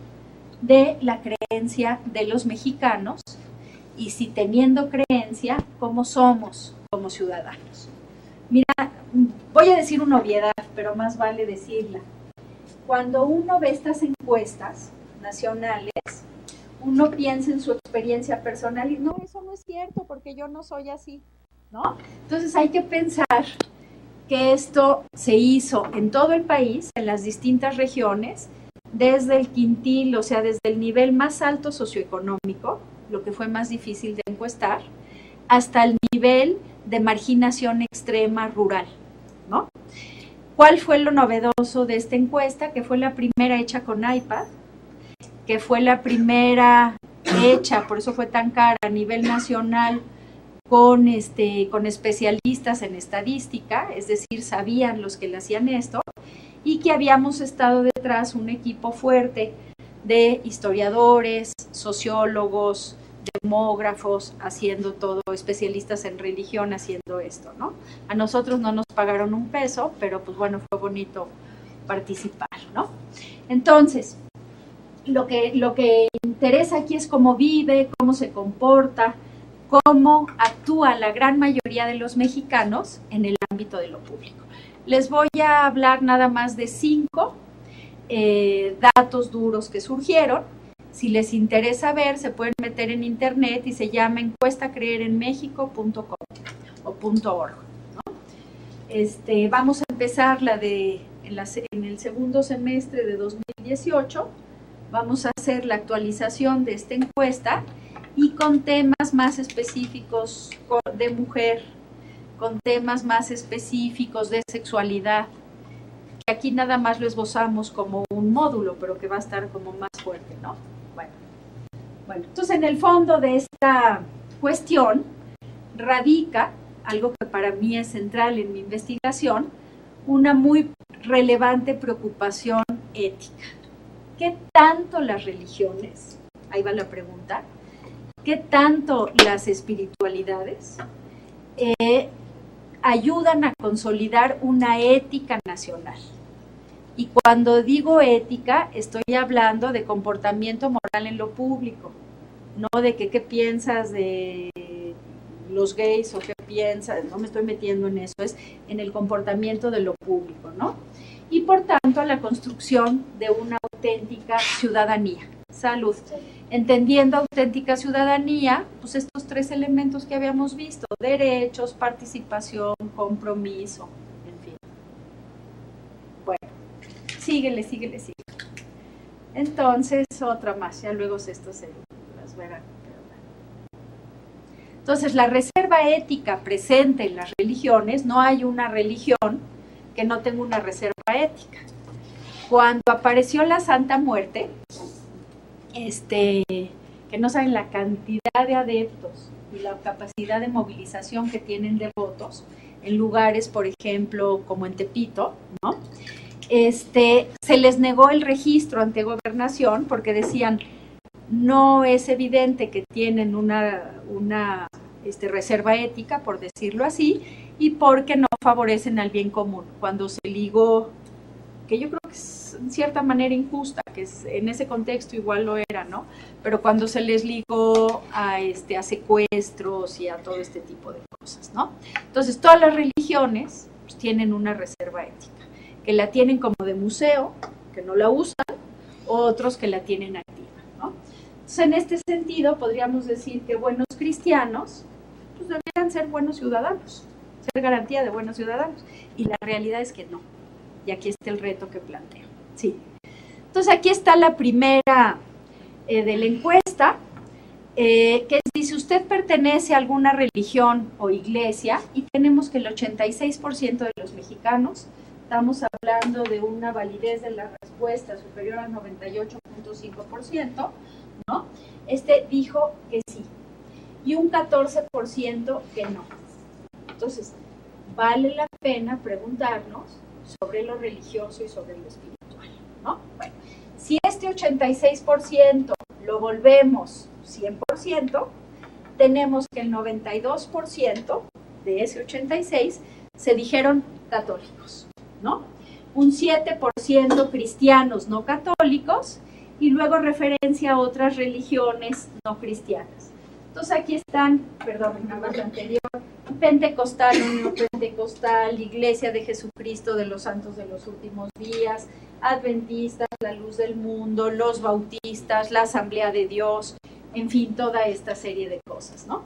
de la creencia de los mexicanos, y si teniendo creencia, cómo somos como ciudadanos. Mira, voy a decir una obviedad, pero más vale decirla. Cuando uno ve estas encuestas nacionales, uno piensa en su experiencia personal y no, eso no es cierto porque yo no soy así, ¿no? Entonces hay que pensar que esto se hizo en todo el país, en las distintas regiones, desde el quintil, o sea, desde el nivel más alto socioeconómico, lo que fue más difícil de encuestar, hasta el nivel de marginación extrema rural, ¿no? ¿Cuál fue lo novedoso de esta encuesta? Que fue la primera hecha con iPad, que fue la primera hecha, por eso fue tan cara, a nivel nacional, con especialistas en estadística, es decir, sabían los que le hacían esto, y que habíamos estado detrás un equipo fuerte de historiadores, sociólogos, demógrafos, haciendo todo, especialistas en religión haciendo esto, ¿no? A nosotros no nos pagaron un peso, pero pues bueno, fue bonito participar, ¿no? Entonces, lo que interesa aquí es cómo vive, cómo se comporta, cómo actúa la gran mayoría de los mexicanos en el ámbito de lo público. Les voy a hablar nada más de 5 datos duros que surgieron. Si les interesa ver, se pueden meter en internet y se llama encuestacreerenmexico.com o .org, ¿no? Vamos a empezar en el segundo semestre de 2018. Vamos a hacer la actualización de esta encuesta y con temas más específicos de mujer, con temas más específicos de sexualidad, que aquí nada más lo esbozamos como un módulo, pero que va a estar como más fuerte, ¿no? Bueno, entonces en el fondo de esta cuestión radica algo que para mí es central en mi investigación, una muy relevante preocupación ética. ¿Qué tanto las religiones, ahí va la pregunta, qué tanto las espiritualidades ayudan a consolidar una ética nacional? Y cuando digo ética, estoy hablando de comportamiento moral en lo público, no de qué piensas de los gays o qué piensas, no me estoy metiendo en eso, es en el comportamiento de lo público, ¿no? Y por tanto, la construcción de una auténtica ciudadanía. Salud. Entendiendo auténtica ciudadanía, pues estos 3 elementos que habíamos visto, derechos, participación, compromiso, en fin. Bueno, síguele. Entonces, otra más, ya luego esto se las verán. Entonces, la reserva ética presente en las religiones, no hay una religión que no tenga una reserva ética. Cuando apareció la Santa Muerte, que no saben la cantidad de adeptos y la capacidad de movilización que tienen de votos en lugares, por ejemplo, como en Tepito, ¿no? Se les negó el registro ante Gobernación porque decían, no es evidente que tienen una reserva ética, por decirlo así, y porque no favorecen al bien común. Cuando se ligó, que yo creo que es en cierta manera injusta, que en ese contexto igual lo era, ¿no? Pero cuando se les ligó a secuestros y a todo este tipo de cosas, ¿no? Entonces, todas las religiones pues, tienen una reserva ética, que la tienen como de museo, que no la usan, otros que la tienen activa, ¿no? Entonces, en este sentido, podríamos decir que buenos cristianos pues, deberían ser buenos ciudadanos, ser garantía de buenos ciudadanos, y la realidad es que no. Y aquí está el reto que planteo. Sí. Entonces, aquí está la primera de la encuesta, que dice, ¿usted pertenece a alguna religión o iglesia? Y tenemos que el 86% de los mexicanos, estamos hablando de una validez de la respuesta superior al 98.5%, ¿no? Dijo que sí. Y un 14% que no. Entonces, vale la pena preguntarnos sobre lo religioso y sobre lo espiritual, ¿no? Bueno, si este 86% lo volvemos 100%, tenemos que el 92% de ese 86 se dijeron católicos, ¿no? Un 7% cristianos no católicos y luego referencia a otras religiones no cristianas. Entonces aquí están, perdón, nada más la anterior, pentecostal, neopentecostal, Iglesia de Jesucristo de los Santos de los Últimos Días, adventistas, la Luz del Mundo, los bautistas, la Asamblea de Dios, en fin, toda esta serie de cosas, ¿no?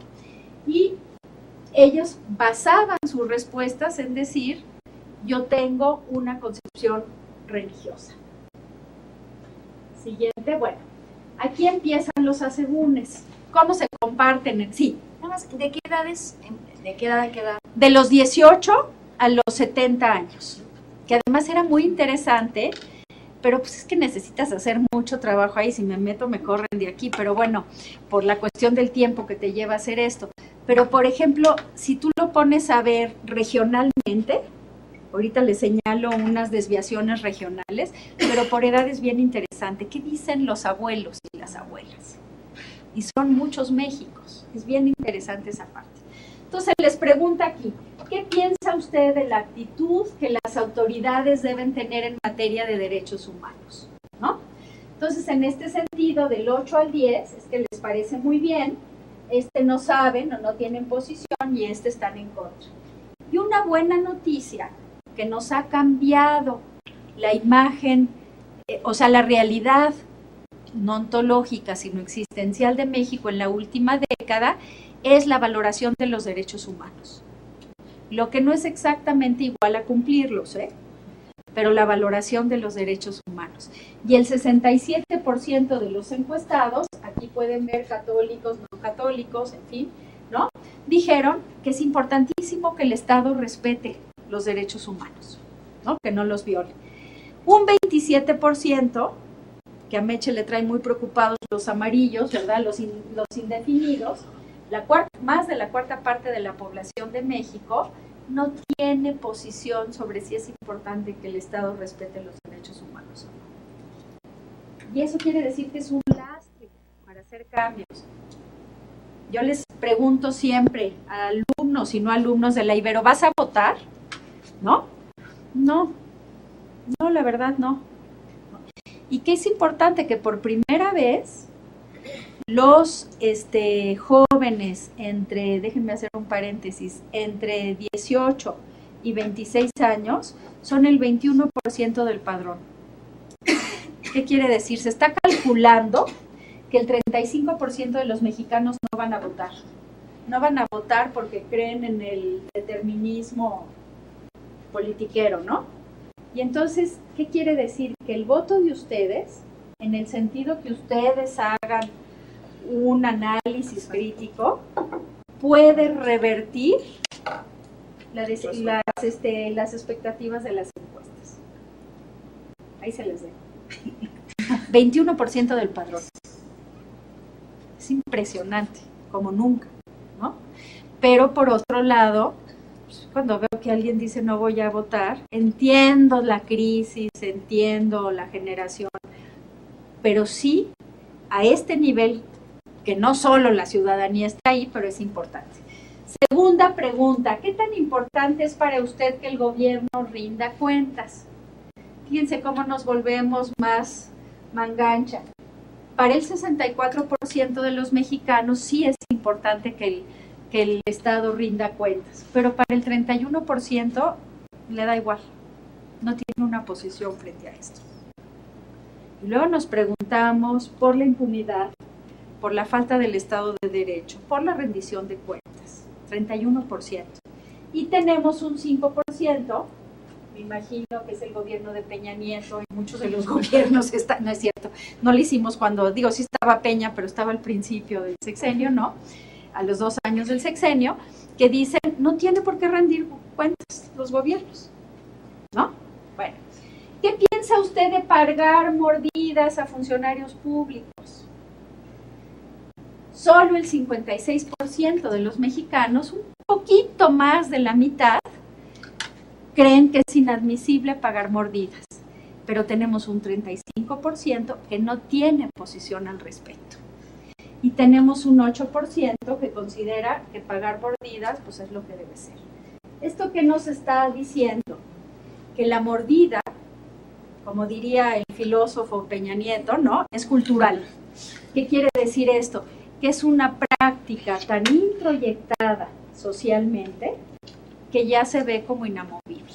Y ellos basaban sus respuestas en decir, yo tengo una concepción religiosa. Siguiente, bueno, aquí empiezan los asegúnes. ¿Cómo se comparten? Sí. Nada más, ¿de qué edades? ¿De qué edad a qué edad? De los 18 a los 70 años. Que además era muy interesante, pero pues es que necesitas hacer mucho trabajo ahí. Si me meto, me corren de aquí. Pero bueno, por la cuestión del tiempo que te lleva a hacer esto. Pero, por ejemplo, si tú lo pones a ver regionalmente, ahorita les señalo unas desviaciones regionales, pero por edad es bien interesante. ¿Qué dicen los abuelos y las abuelas? Y son muchos Méxicos. Es bien interesante esa parte. Entonces les pregunta aquí, ¿qué piensa usted de la actitud que las autoridades deben tener en materia de derechos humanos? ¿No? Entonces, en este sentido, del 8 al 10, es que les parece muy bien, no saben o no tienen posición y están en contra. Y una buena noticia que nos ha cambiado la imagen, o sea, la realidad no ontológica, sino existencial de México en la última década, es la valoración de los derechos humanos. Lo que no es exactamente igual a cumplirlos, pero la valoración de los derechos humanos. Y el 67% de los encuestados, aquí pueden ver católicos, no católicos, en fin, ¿no? Dijeron que es importantísimo que el Estado respete los derechos humanos, ¿no? Que no los viole. Un 27%, que a Meche le trae muy preocupados los amarillos, ¿verdad? Los indefinidos, más de la cuarta parte de la población de México no tiene posición sobre si es importante que el Estado respete los derechos humanos o no. Y eso quiere decir que es un lastre para hacer cambios. Yo les pregunto siempre a alumnos y no alumnos de la Ibero, ¿vas a votar? ¿No? No, la verdad no. Y que es importante que por primera vez los jóvenes déjenme hacer un paréntesis, entre 18 y 26 años son el 21% del padrón. ¿Qué quiere decir? Se está calculando que el 35% de los mexicanos no van a votar. No van a votar porque creen en el determinismo politiquero, ¿no? Y entonces, ¿qué quiere decir? Que el voto de ustedes, en el sentido que ustedes hagan un análisis crítico, puede revertir las expectativas de las encuestas. Ahí se les dejo. 21% del padrón. Es impresionante, como nunca, ¿no? Pero por otro lado, cuando veo que alguien dice no voy a votar, entiendo la crisis, entiendo la generación, pero sí a este nivel, que no solo la ciudadanía está ahí, pero es importante. Segunda pregunta, ¿qué tan importante es para usted que el gobierno rinda cuentas? Fíjense cómo nos volvemos más mangancha. Para el 64% de los mexicanos sí es importante que el Estado rinda cuentas, pero para el 31% le da igual, no tiene una posición frente a esto. Y luego nos preguntamos por la impunidad, por la falta del Estado de Derecho, por la rendición de cuentas, 31%. Y tenemos un 5%, me imagino que es el gobierno de Peña Nieto, y muchos de los gobiernos no es cierto, no lo hicimos cuando, sí estaba Peña, pero estaba al principio del sexenio, ¿no? A los 2 años del sexenio, que dicen, no tiene por qué rendir cuentas los gobiernos, ¿no? Bueno, ¿qué piensa usted de pagar mordidas a funcionarios públicos? Solo el 56% de los mexicanos, un poquito más de la mitad, creen que es inadmisible pagar mordidas, pero tenemos un 35% que no tiene posición al respecto. y tenemos un 8% que considera que pagar mordidas pues es lo que debe ser. ¿Esto qué nos está diciendo? Que la mordida, como diría el filósofo Peña Nieto, ¿no? Es cultural. ¿Qué quiere decir esto? Que es una práctica tan introyectada socialmente que ya se ve como inamovible.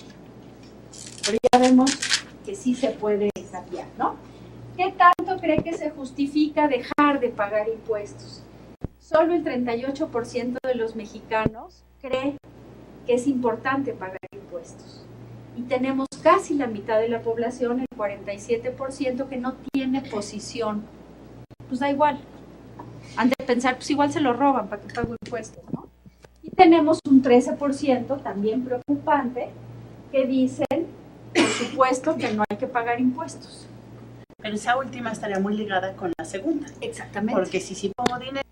Pero ya vemos que sí se puede cambiar, ¿no? ¿Qué tanto cree que se justifica dejar de pagar impuestos? Solo el 38% de los mexicanos cree que es importante pagar impuestos. Y tenemos casi la mitad de la población, el 47%, que no tiene posición. Pues da igual. Han de pensar, pues igual se lo roban para que pague impuestos, ¿no? Y tenemos un 13% también preocupante que dicen, por supuesto, que no hay que pagar impuestos. Pero esa última estaría muy ligada con la segunda. Exactamente. Porque si sí pongo dinero,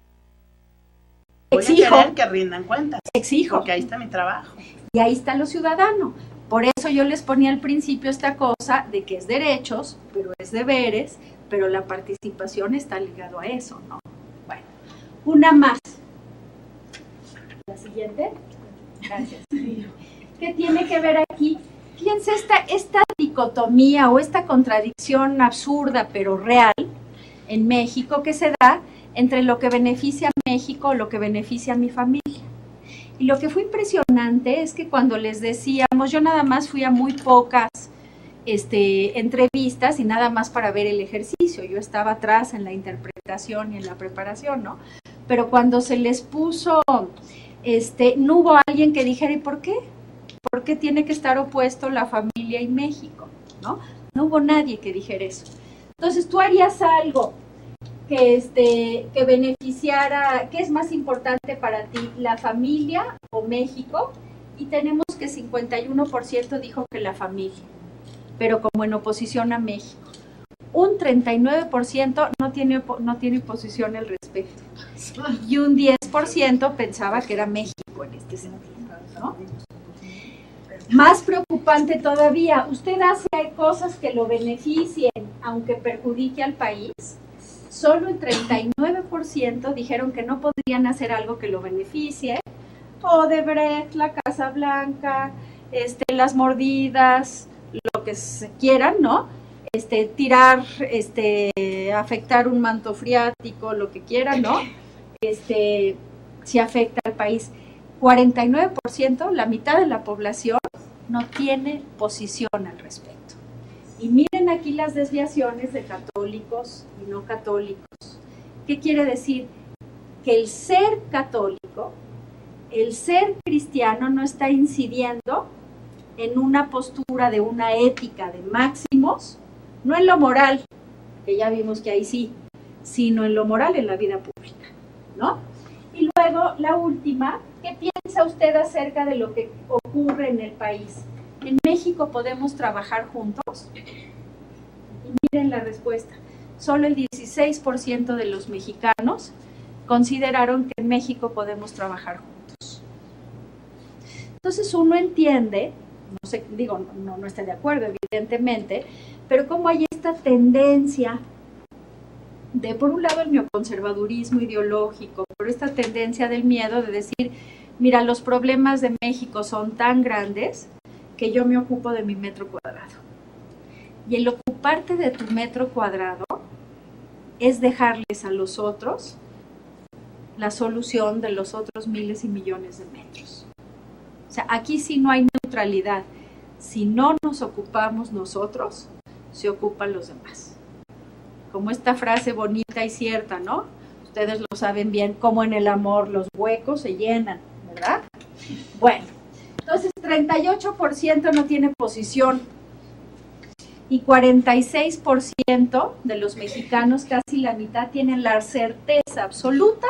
voy Exijo. a querer que rindan cuentas. Exijo. Porque ahí está mi trabajo. Y ahí está lo ciudadano. Por eso yo les ponía al principio esta cosa de que es derechos, pero es deberes, pero la participación está ligado a eso, ¿no? Bueno, una más. La siguiente. Gracias. ¿Qué tiene que ver aquí? Fíjense esta dicotomía o esta contradicción absurda pero real en México que se da entre lo que beneficia a México o lo que beneficia a mi familia. Y lo que fue impresionante es que cuando les decíamos, yo nada más fui a muy pocas entrevistas y nada más para ver el ejercicio, yo estaba atrás en la interpretación y en la preparación, ¿no? Pero cuando se les puso, no hubo alguien que dijera, ¿y por qué? ¿Por qué tiene que estar opuesto la familia y México? ¿No? No hubo nadie que dijera eso. Entonces, tú harías algo que beneficiara, ¿qué es más importante para ti, la familia o México? Y tenemos que 51% dijo que la familia, pero como en oposición a México. Un 39% no tiene posición al respecto. Y un 10% pensaba que era México en este sentido, ¿no? Más preocupante todavía, ¿usted hace cosas que lo beneficien aunque perjudique al país? Solo el 39% dijeron que no podrían hacer algo que lo beneficie. Odebrecht, la Casa Blanca, las mordidas, lo que se quieran, ¿no? Tirar, afectar un manto freático, lo que quieran, ¿no? Si afecta al país. 49%, la mitad de la población, no tiene posición al respecto. Y miren aquí las desviaciones de católicos y no católicos. ¿Qué quiere decir? Que el ser católico, el ser cristiano no está incidiendo en una postura de una ética de máximos, no en lo moral, que ya vimos que ahí sí, sino en lo moral en la vida pública, ¿no? Y luego, la última, ¿qué piensa usted acerca de lo que ocurre en el país? ¿En México podemos trabajar juntos? Y miren la respuesta. Solo el 16% de los mexicanos consideraron que en México podemos trabajar juntos. Entonces uno entiende, no sé, digo, no estoy de acuerdo, evidentemente, pero cómo hay esta tendencia de, por un lado, el neoconservadurismo ideológico, pero esta tendencia del miedo de decir, mira, los problemas de México son tan grandes que yo me ocupo de mi metro cuadrado. Y el ocuparte de tu metro cuadrado es dejarles a los otros la solución de los otros miles y millones de metros. O sea, aquí sí no hay neutralidad. Si no nos ocupamos nosotros, se ocupan los demás. Como esta frase bonita y cierta, ¿no? Ustedes lo saben bien, como en el amor los huecos se llenan, ¿verdad? Bueno, entonces 38% no tiene posición y 46% de los mexicanos, casi la mitad, tienen la certeza absoluta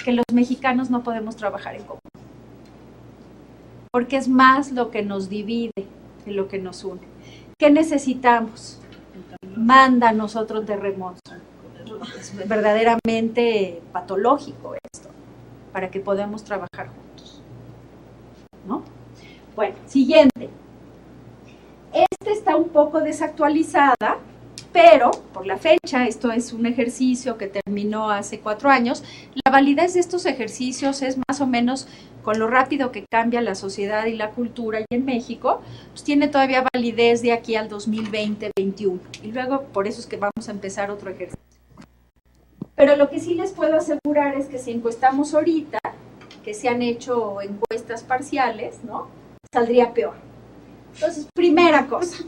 que los mexicanos no podemos trabajar en común. Porque es más lo que nos divide que lo que nos une. ¿Qué necesitamos? Mándanos otro terremoto. Es verdaderamente patológico esto, para que podamos trabajar juntos, ¿no? Bueno, siguiente. Esta está un poco desactualizada, pero por la fecha, esto es un ejercicio que terminó hace 4 años, la validez de estos ejercicios es más o menos con lo rápido que cambia la sociedad y la cultura, y en México pues tiene todavía validez de aquí al 2020-21, y luego por eso es que vamos a empezar otro ejercicio. Pero lo que sí les puedo asegurar es que si encuestamos ahorita, que se han hecho encuestas parciales, ¿no?, saldría peor. Entonces, primera cosa,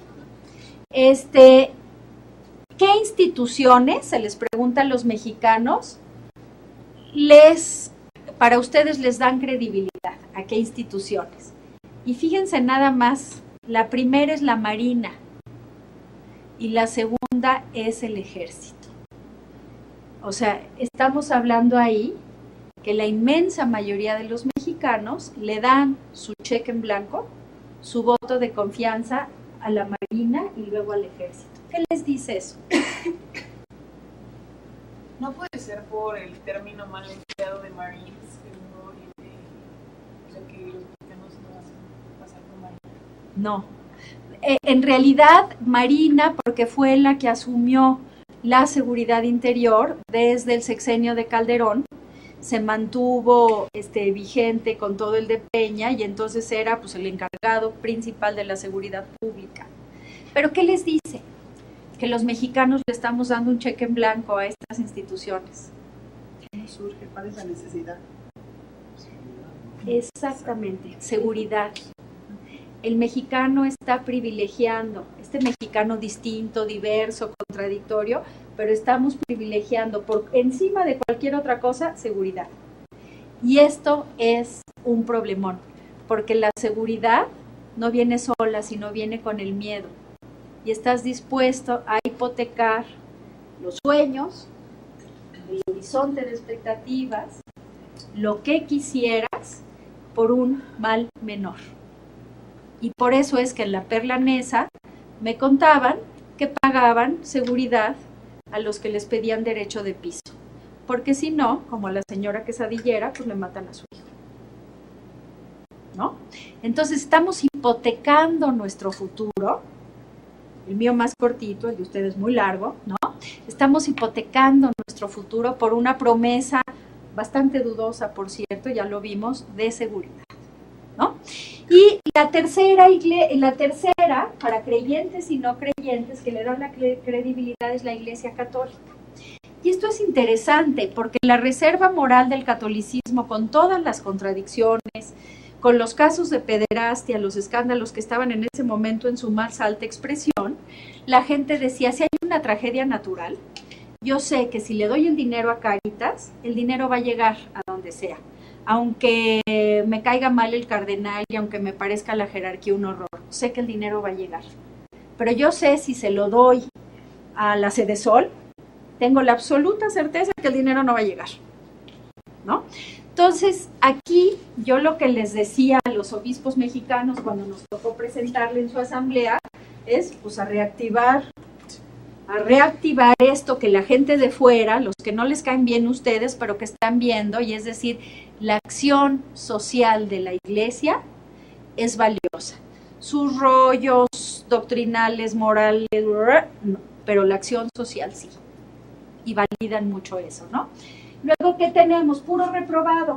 ¿qué instituciones, se les pregunta a los mexicanos, para ustedes les dan credibilidad? ¿A qué instituciones? Y fíjense nada más, la primera es la Marina y la segunda es el Ejército. O sea, estamos hablando ahí que la inmensa mayoría de los mexicanos le dan su cheque en blanco, su voto de confianza a la Marina y luego al Ejército. ¿Qué les dice eso? No puede ser por el término mal empleado de Marines, o sea, que los mexicanos no hacen pasar por Marina. No. En realidad, Marina, porque fue la que asumió la seguridad interior desde el sexenio de Calderón, se mantuvo vigente con todo el de Peña, y entonces era pues el encargado principal de la seguridad pública. ¿Pero qué les dice? Que los mexicanos le estamos dando un cheque en blanco a estas instituciones. ¿Cómo surge? ¿Cuál es la necesidad? Exactamente, seguridad. El mexicano está privilegiando, este mexicano distinto, diverso, contradictorio, pero estamos privilegiando por encima de cualquier otra cosa, seguridad. Y esto es un problemón, porque la seguridad no viene sola, sino viene con el miedo. Y estás dispuesto a hipotecar los sueños, el horizonte de expectativas, lo que quisieras, por un mal menor. Y por eso es que en la Perla Neza me contaban que pagaban seguridad a los que les pedían derecho de piso, porque si no, como a la señora quesadillera, pues le matan a su hijo, ¿no? Entonces estamos hipotecando nuestro futuro, el mío más cortito, el de ustedes muy largo, ¿no? Estamos hipotecando nuestro futuro por una promesa bastante dudosa, por cierto, ya lo vimos, de seguridad, ¿no? Y la tercera, para creyentes y no creyentes, que le dan la credibilidad, es la Iglesia Católica. Y esto es interesante, porque la reserva moral del catolicismo, con todas las contradicciones, con los casos de pederastia, los escándalos que estaban en ese momento en su más alta expresión, la gente decía, si hay una tragedia natural, yo sé que si le doy el dinero a Cáritas, el dinero va a llegar a donde sea. Aunque me caiga mal el cardenal y aunque me parezca la jerarquía un horror, sé que el dinero va a llegar. Pero yo sé, si se lo doy a la Sedesol, tengo la absoluta certeza que el dinero no va a llegar, ¿no? Entonces, aquí yo lo que les decía a los obispos mexicanos cuando nos tocó presentarle en su asamblea es pues a reactivar esto, que la gente de fuera, los que no les caen bien ustedes, pero que están viendo, y es decir, la acción social de la Iglesia es valiosa. Sus rollos doctrinales, morales, no, pero la acción social sí. Y validan mucho eso, ¿no? Luego, ¿qué tenemos? Puro reprobado.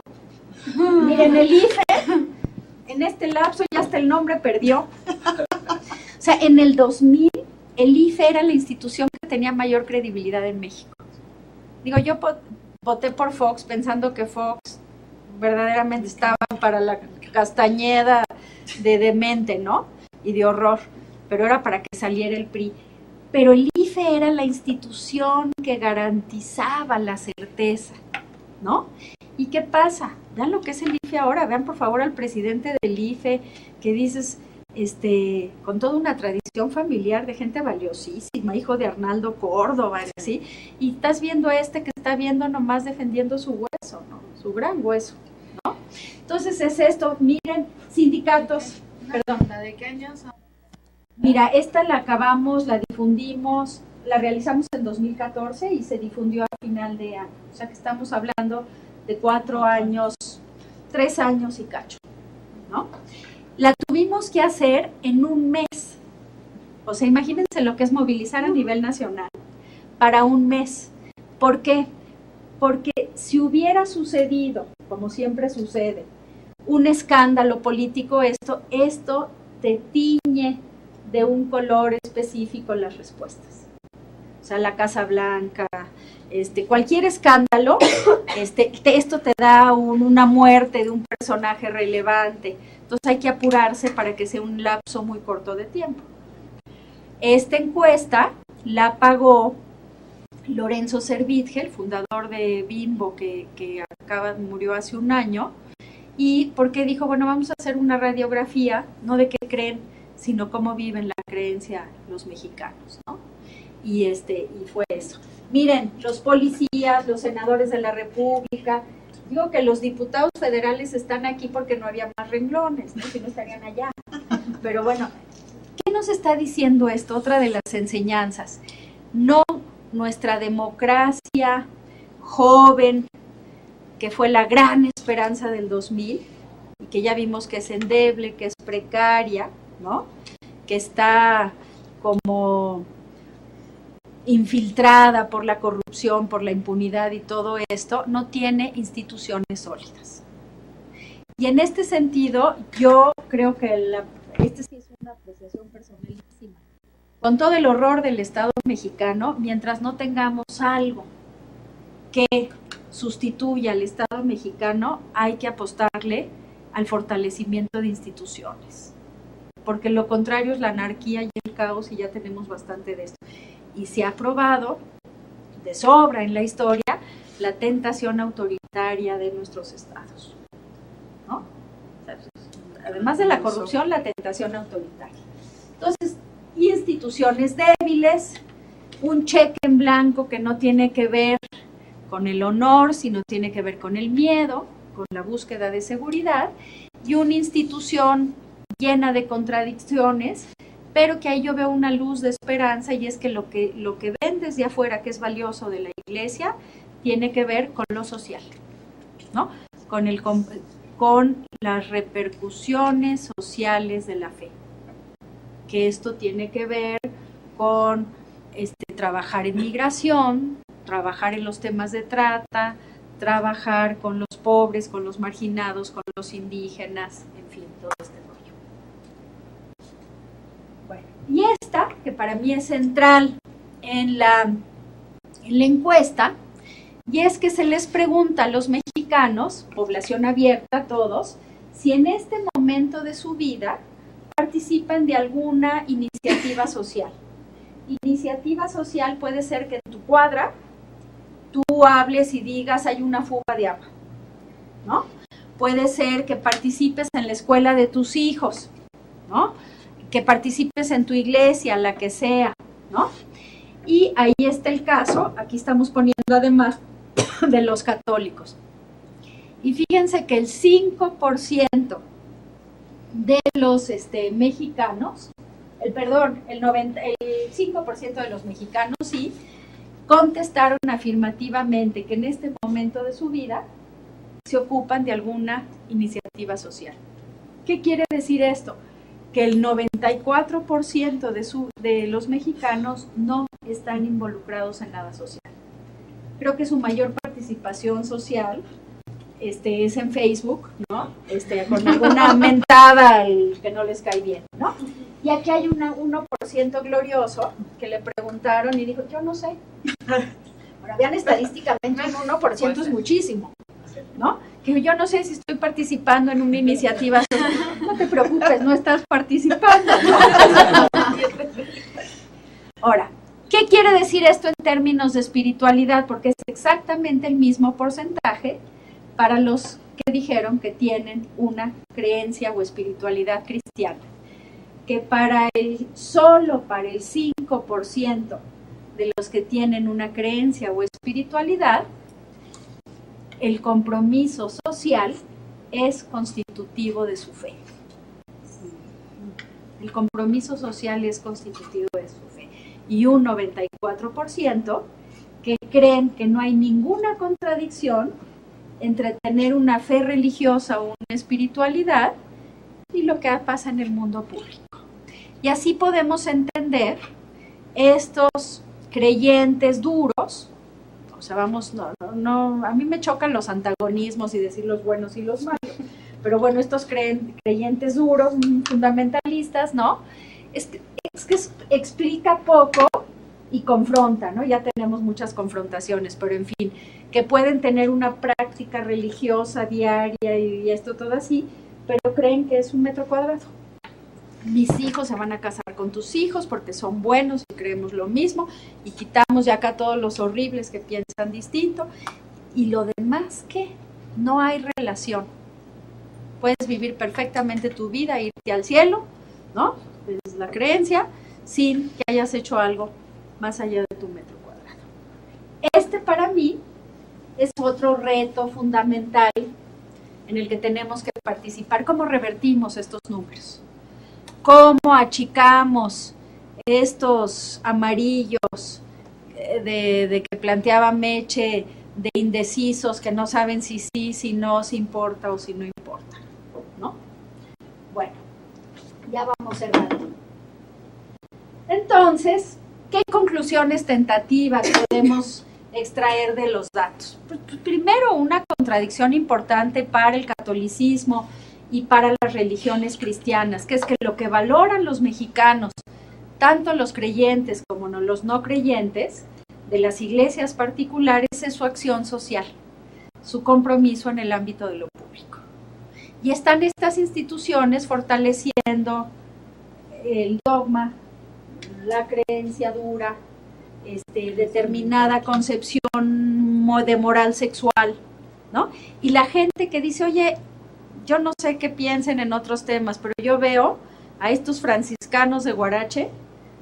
Miren, el IFE, en este lapso ya hasta el nombre perdió. O sea, en el 2000, el IFE era la institución que tenía mayor credibilidad en México. Digo, yo voté por Fox pensando que Fox verdaderamente estaba para la Castañeda de demente, ¿no? Y de horror, pero era para que saliera el PRI. Pero el IFE era la institución que garantizaba la certeza, ¿no? ¿Y qué pasa? Vean lo que es el IFE ahora, vean por favor al presidente del IFE, que dices, con toda una tradición familiar de gente valiosísima, hijo de Arnaldo Córdoba, ¿sí? Y estás viendo que está viendo nomás defendiendo su hueso, ¿no? Su gran hueso, ¿no? Entonces es esto, miren, sindicatos, perdón. ¿La de qué años? Mira, esta la acabamos, la difundimos, la realizamos en 2014 y se difundió a final de año. O sea que estamos hablando de 4 años, 3 años y cacho, ¿no? La tuvimos que hacer en un mes. O sea, imagínense lo que es movilizar a nivel nacional para un mes. ¿Por qué? Porque si hubiera sucedido, como siempre sucede, un escándalo político, esto te tiñe de un color específico las respuestas. O sea, la Casa Blanca, cualquier escándalo, esto te da una muerte de un personaje relevante. Entonces hay que apurarse para que sea un lapso muy corto de tiempo. Esta encuesta la pagó Lorenzo Servitje, el fundador de Bimbo, que murió hace un año, y porque dijo, bueno, vamos a hacer una radiografía, no de qué creen, sino cómo viven la creencia los mexicanos, ¿no? Y fue eso. Miren, los policías, los senadores de la República, digo que los diputados federales están aquí porque no había más renglones, ¿no? Si no estarían allá. Pero bueno, ¿qué nos está diciendo esto? Otra de las enseñanzas. No, nuestra democracia joven, que fue la gran esperanza del 2000, y que ya vimos que es endeble, que es precaria, ¿no? Que está como infiltrada por la corrupción, por la impunidad y todo esto, no tiene instituciones sólidas. Y en este sentido, yo creo que sí es una apreciación personalísima. Con todo el horror del Estado mexicano, mientras no tengamos algo que sustituya al Estado mexicano, hay que apostarle al fortalecimiento de instituciones. Porque lo contrario es la anarquía y el caos, y ya tenemos bastante de esto. Y se ha probado de sobra en la historia la tentación autoritaria de nuestros estados, ¿no? Además de la corrupción, la tentación autoritaria. Entonces, instituciones débiles, un cheque en blanco que no tiene que ver con el honor, sino tiene que ver con el miedo, con la búsqueda de seguridad, y una institución llena de contradicciones, pero que ahí yo veo una luz de esperanza, y es que lo que ven desde afuera que es valioso de la iglesia tiene que ver con lo social, ¿no? Con las repercusiones sociales de la fe, que esto tiene que ver con trabajar en migración, trabajar en los temas de trata, trabajar con los pobres, con los marginados, con los indígenas, en fin, todo este rollo. Bueno, y esta, que para mí es central en la encuesta, y es que se les pregunta a los mexicanos, población abierta, todos, si en este momento de su vida participan de alguna iniciativa social. Iniciativa social puede ser que en tu cuadra tú hables y digas hay una fuga de agua, ¿no? Puede ser que participes en la escuela de tus hijos, ¿no? Que participes en tu iglesia, la que sea, ¿no? Y ahí está el caso, aquí estamos poniendo además de los católicos. Y fíjense que el 5% de los mexicanos, el 5% de los mexicanos sí contestaron afirmativamente que en este momento de su vida se ocupan de alguna iniciativa social. ¿Qué quiere decir esto? Que el 94% de los mexicanos no están involucrados en nada social. Creo que su mayor participación social es en Facebook, ¿no? Con alguna mentada al que no les cae bien, ¿no? Y aquí hay un 1% glorioso que le preguntaron y dijo, yo no sé. Bueno, vean estadísticamente un 1% es muchísimo, ¿no? Que yo no sé si estoy participando en una iniciativa. No te preocupes, no estás participando, ¿no? Ahora, ¿qué quiere decir esto en términos de espiritualidad? Porque es exactamente el mismo porcentaje para los que dijeron que tienen una creencia o espiritualidad cristiana. Que solo para el 5% de los que tienen una creencia o espiritualidad, el compromiso social es constitutivo de su fe. El compromiso social es constitutivo de su fe. Y un 94% que creen que no hay ninguna contradicción entre tener una fe religiosa o una espiritualidad y lo que pasa en el mundo público. Y así podemos entender estos creyentes duros. O sea, vamos, a mí me chocan los antagonismos y decir los buenos y los malos, pero bueno, estos creyentes duros, fundamentalistas, ¿no? Es que explica poco y confronta, ¿no? Ya tenemos muchas confrontaciones, pero en fin, que pueden tener una práctica religiosa diaria y esto todo así, pero creen que es 1 metro cuadrado. Mis hijos se van a casar con tus hijos porque son buenos y creemos lo mismo, y quitamos ya acá todos los horribles que piensan distinto, y lo demás, ¿qué? No hay relación. Puedes vivir perfectamente tu vida, irte al cielo, ¿no? Es la creencia, sin que hayas hecho algo más allá de tu metro cuadrado. Este para mí es otro reto fundamental en el que tenemos que participar. ¿Cómo revertimos estos números? ¿Cómo achicamos estos amarillos de que planteaba Meche, de indecisos que no saben si sí, si no, si importa o si no importa, ¿no? Bueno, ya vamos cerrando. Entonces, ¿qué conclusiones tentativas podemos extraer de los datos? Pues, primero, una contradicción importante para el catolicismo y para las religiones cristianas, que es que lo que valoran los mexicanos, tanto los creyentes como los no creyentes, de las iglesias particulares, es su acción social, su compromiso en el ámbito de lo público. Y están estas instituciones fortaleciendo el dogma, la creencia dura, determinada concepción de moral sexual, ¿no? Y la gente que dice, oye, yo no sé qué piensen en otros temas, pero yo veo a estos franciscanos de Guarache,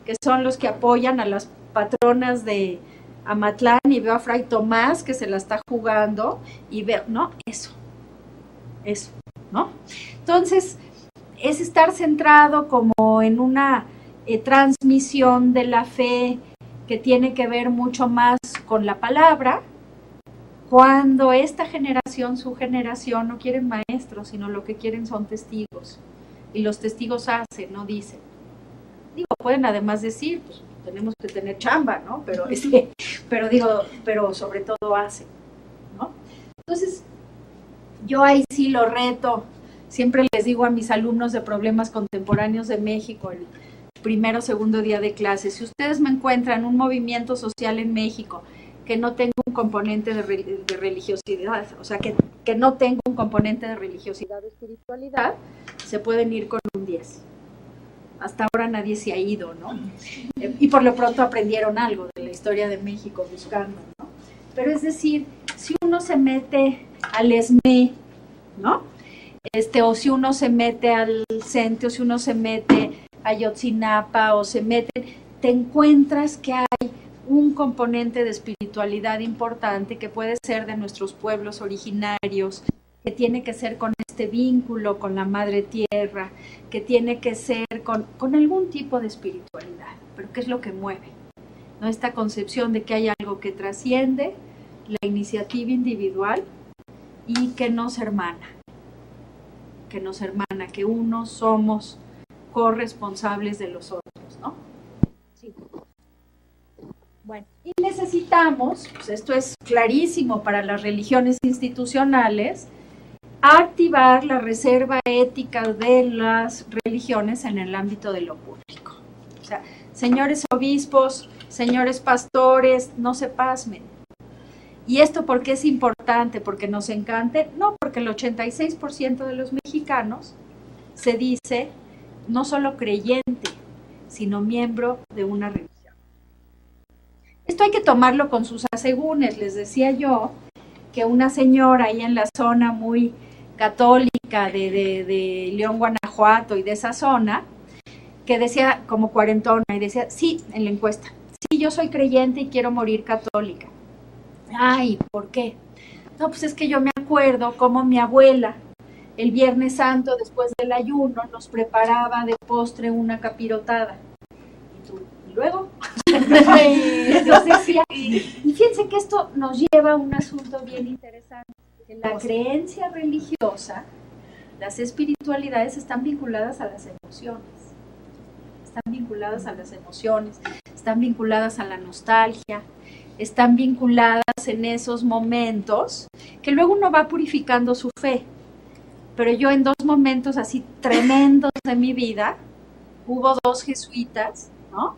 que son los que apoyan a las patronas de Amatlán, y veo a Fray Tomás que se la está jugando, y veo, ¿no? Eso, ¿no? Entonces, es estar centrado como en una transmisión de la fe que tiene que ver mucho más con la palabra, cuando esta generación, su generación, no quieren maestros, sino lo que quieren son testigos. Y los testigos hacen, no dicen. Digo, pueden además decir, pues tenemos que tener chamba, ¿no? Pero sobre todo hacen, ¿no? Entonces, yo ahí sí lo reto. Siempre les digo a mis alumnos de Problemas Contemporáneos de México, el primero o segundo día de clase, si ustedes me encuentran un movimiento social en México que no tenga un componente de religiosidad, o sea, que no tenga un componente de religiosidad o espiritualidad, se pueden ir con un 10. Hasta ahora nadie se ha ido, ¿no? Y por lo pronto aprendieron algo de la historia de México buscando, ¿no? Pero es decir, si uno se mete al ESME, ¿no? O si uno se mete al CENTE, o si uno se mete a Ayotzinapa, o se mete, te encuentras que hay un componente de espiritualidad importante que puede ser de nuestros pueblos originarios, que tiene que ser con este vínculo con la madre tierra, que tiene que ser con algún tipo de espiritualidad, pero ¿qué es lo que mueve? ¿No? Esta concepción de que hay algo que trasciende la iniciativa individual y que nos hermana, que unos somos corresponsables de los otros, ¿no? Sí. Bueno, y necesitamos, pues esto es clarísimo para las religiones institucionales, activar la reserva ética de las religiones en el ámbito de lo público. O sea, señores obispos, señores pastores, no se pasmen. ¿Y esto por qué es importante? ¿Porque nos encante? No, porque el 86% de los mexicanos se dice no solo creyente, sino miembro de una religión. Esto hay que tomarlo con sus asegúnes. Les decía yo que una señora ahí en la zona muy católica de León, Guanajuato y de esa zona, que decía como cuarentona, y decía, sí, en la encuesta, sí, yo soy creyente y quiero morir católica. Ay, ¿por qué? No, pues es que yo me acuerdo cómo mi abuela, el Viernes Santo, después del ayuno, nos preparaba de postre una capirotada. ¿Y luego? Nos decía, y fíjense que esto nos lleva a un asunto bien interesante. En la creencia religiosa, las espiritualidades están vinculadas a las emociones. están vinculadas a las emociones, están vinculadas a la nostalgia, están vinculadas en esos momentos que luego uno va purificando su fe. Pero yo en 2 momentos así tremendos de mi vida, hubo 2 jesuitas, ¿no?,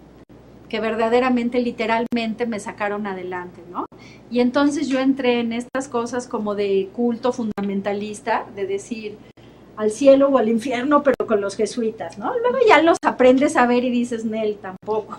que verdaderamente, literalmente me sacaron adelante, ¿no? Y entonces yo entré en estas cosas como de culto fundamentalista, de decir al cielo o al infierno, pero con los jesuitas, ¿no? Luego ya los aprendes a ver y dices, Nel, tampoco.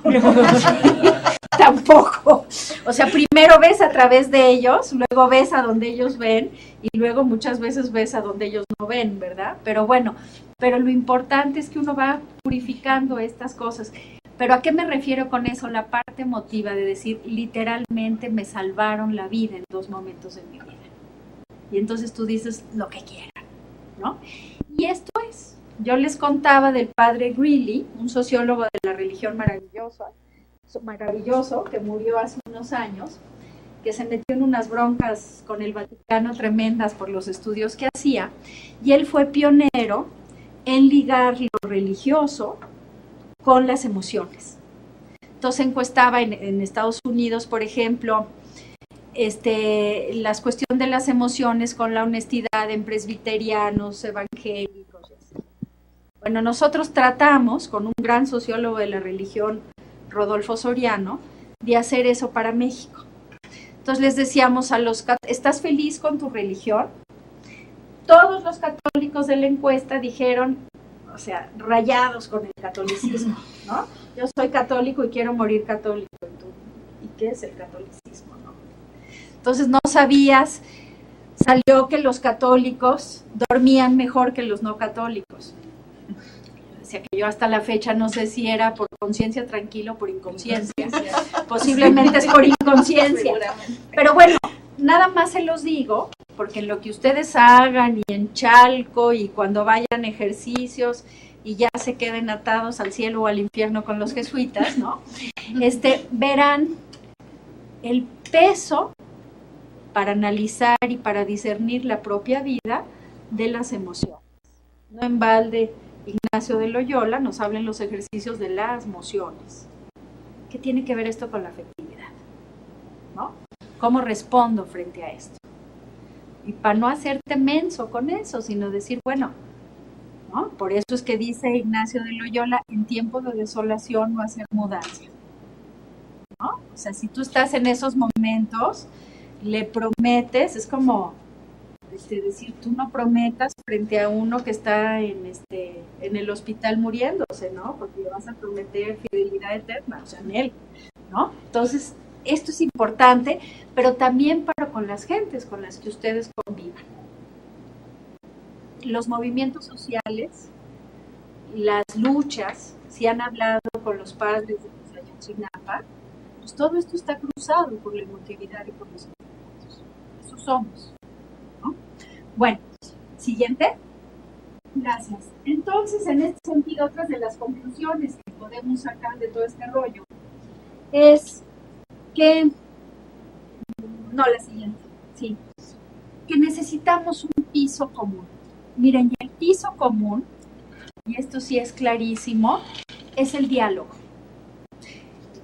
Tampoco. O sea, primero ves a través de ellos, luego ves a donde ellos ven, y luego muchas veces ves a donde ellos no ven, ¿verdad? Pero bueno, pero lo importante es que uno va purificando estas cosas. ¿Pero a qué me refiero con eso? La parte emotiva de decir, literalmente me salvaron la vida en 2 momentos de mi vida. Y entonces tú dices lo que quieran, ¿no? Y esto es, yo les contaba del padre Greeley, un sociólogo de la religión maravilloso, que murió hace unos años, que se metió en unas broncas con el Vaticano tremendas por los estudios que hacía, y él fue pionero en ligar lo religioso con las emociones. Entonces encuestaba en Estados Unidos, por ejemplo, la cuestión de las emociones con la honestidad en presbiterianos, evangélicos. Bueno, nosotros tratamos con un gran sociólogo de la religión, Rodolfo Soriano, de hacer eso para México. Entonces les decíamos a los católicos, ¿estás feliz con tu religión? Todos los católicos de la encuesta dijeron, o sea, rayados con el catolicismo, ¿no? Yo soy católico y quiero morir católico. ¿Y qué es el catolicismo, no? Entonces no sabías, salió que los católicos dormían mejor que los no católicos. O sea que yo hasta la fecha no sé si era por conciencia tranquila o por inconsciencia. Posiblemente es por inconsciencia. Pero bueno, nada más se los digo, porque en lo que ustedes hagan y en Chalco y cuando vayan ejercicios y ya se queden atados al cielo o al infierno con los jesuitas, ¿no? Verán el peso para analizar y para discernir la propia vida de las emociones. No en balde Ignacio de Loyola nos habla en los ejercicios de las emociones. ¿Qué tiene que ver esto con la afectividad? ¿No? ¿Cómo respondo frente a esto? Y para no hacerte menso con eso, sino decir, bueno, ¿no? Por eso es que dice Ignacio de Loyola, en tiempos de desolación no hacer mudanza, ¿no? O sea, si tú estás en esos momentos, le prometes, es como decir, tú no prometas frente a uno que está en el hospital muriéndose, ¿no? Porque le vas a prometer fidelidad eterna, o sea, en él, ¿no? Entonces, esto es importante, pero también para con las gentes con las que ustedes convivan. Los movimientos sociales, las luchas, si han hablado con los padres de Ayotzinapa, pues todo esto está cruzado por la emotividad y por los sentimientos. Eso somos, ¿no? Bueno, siguiente. Gracias. Entonces, en este sentido, otras de las conclusiones que podemos sacar de todo este rollo es que, no, la siguiente, sí, que necesitamos un piso común. Miren, y el piso común, y esto sí es clarísimo, es el diálogo.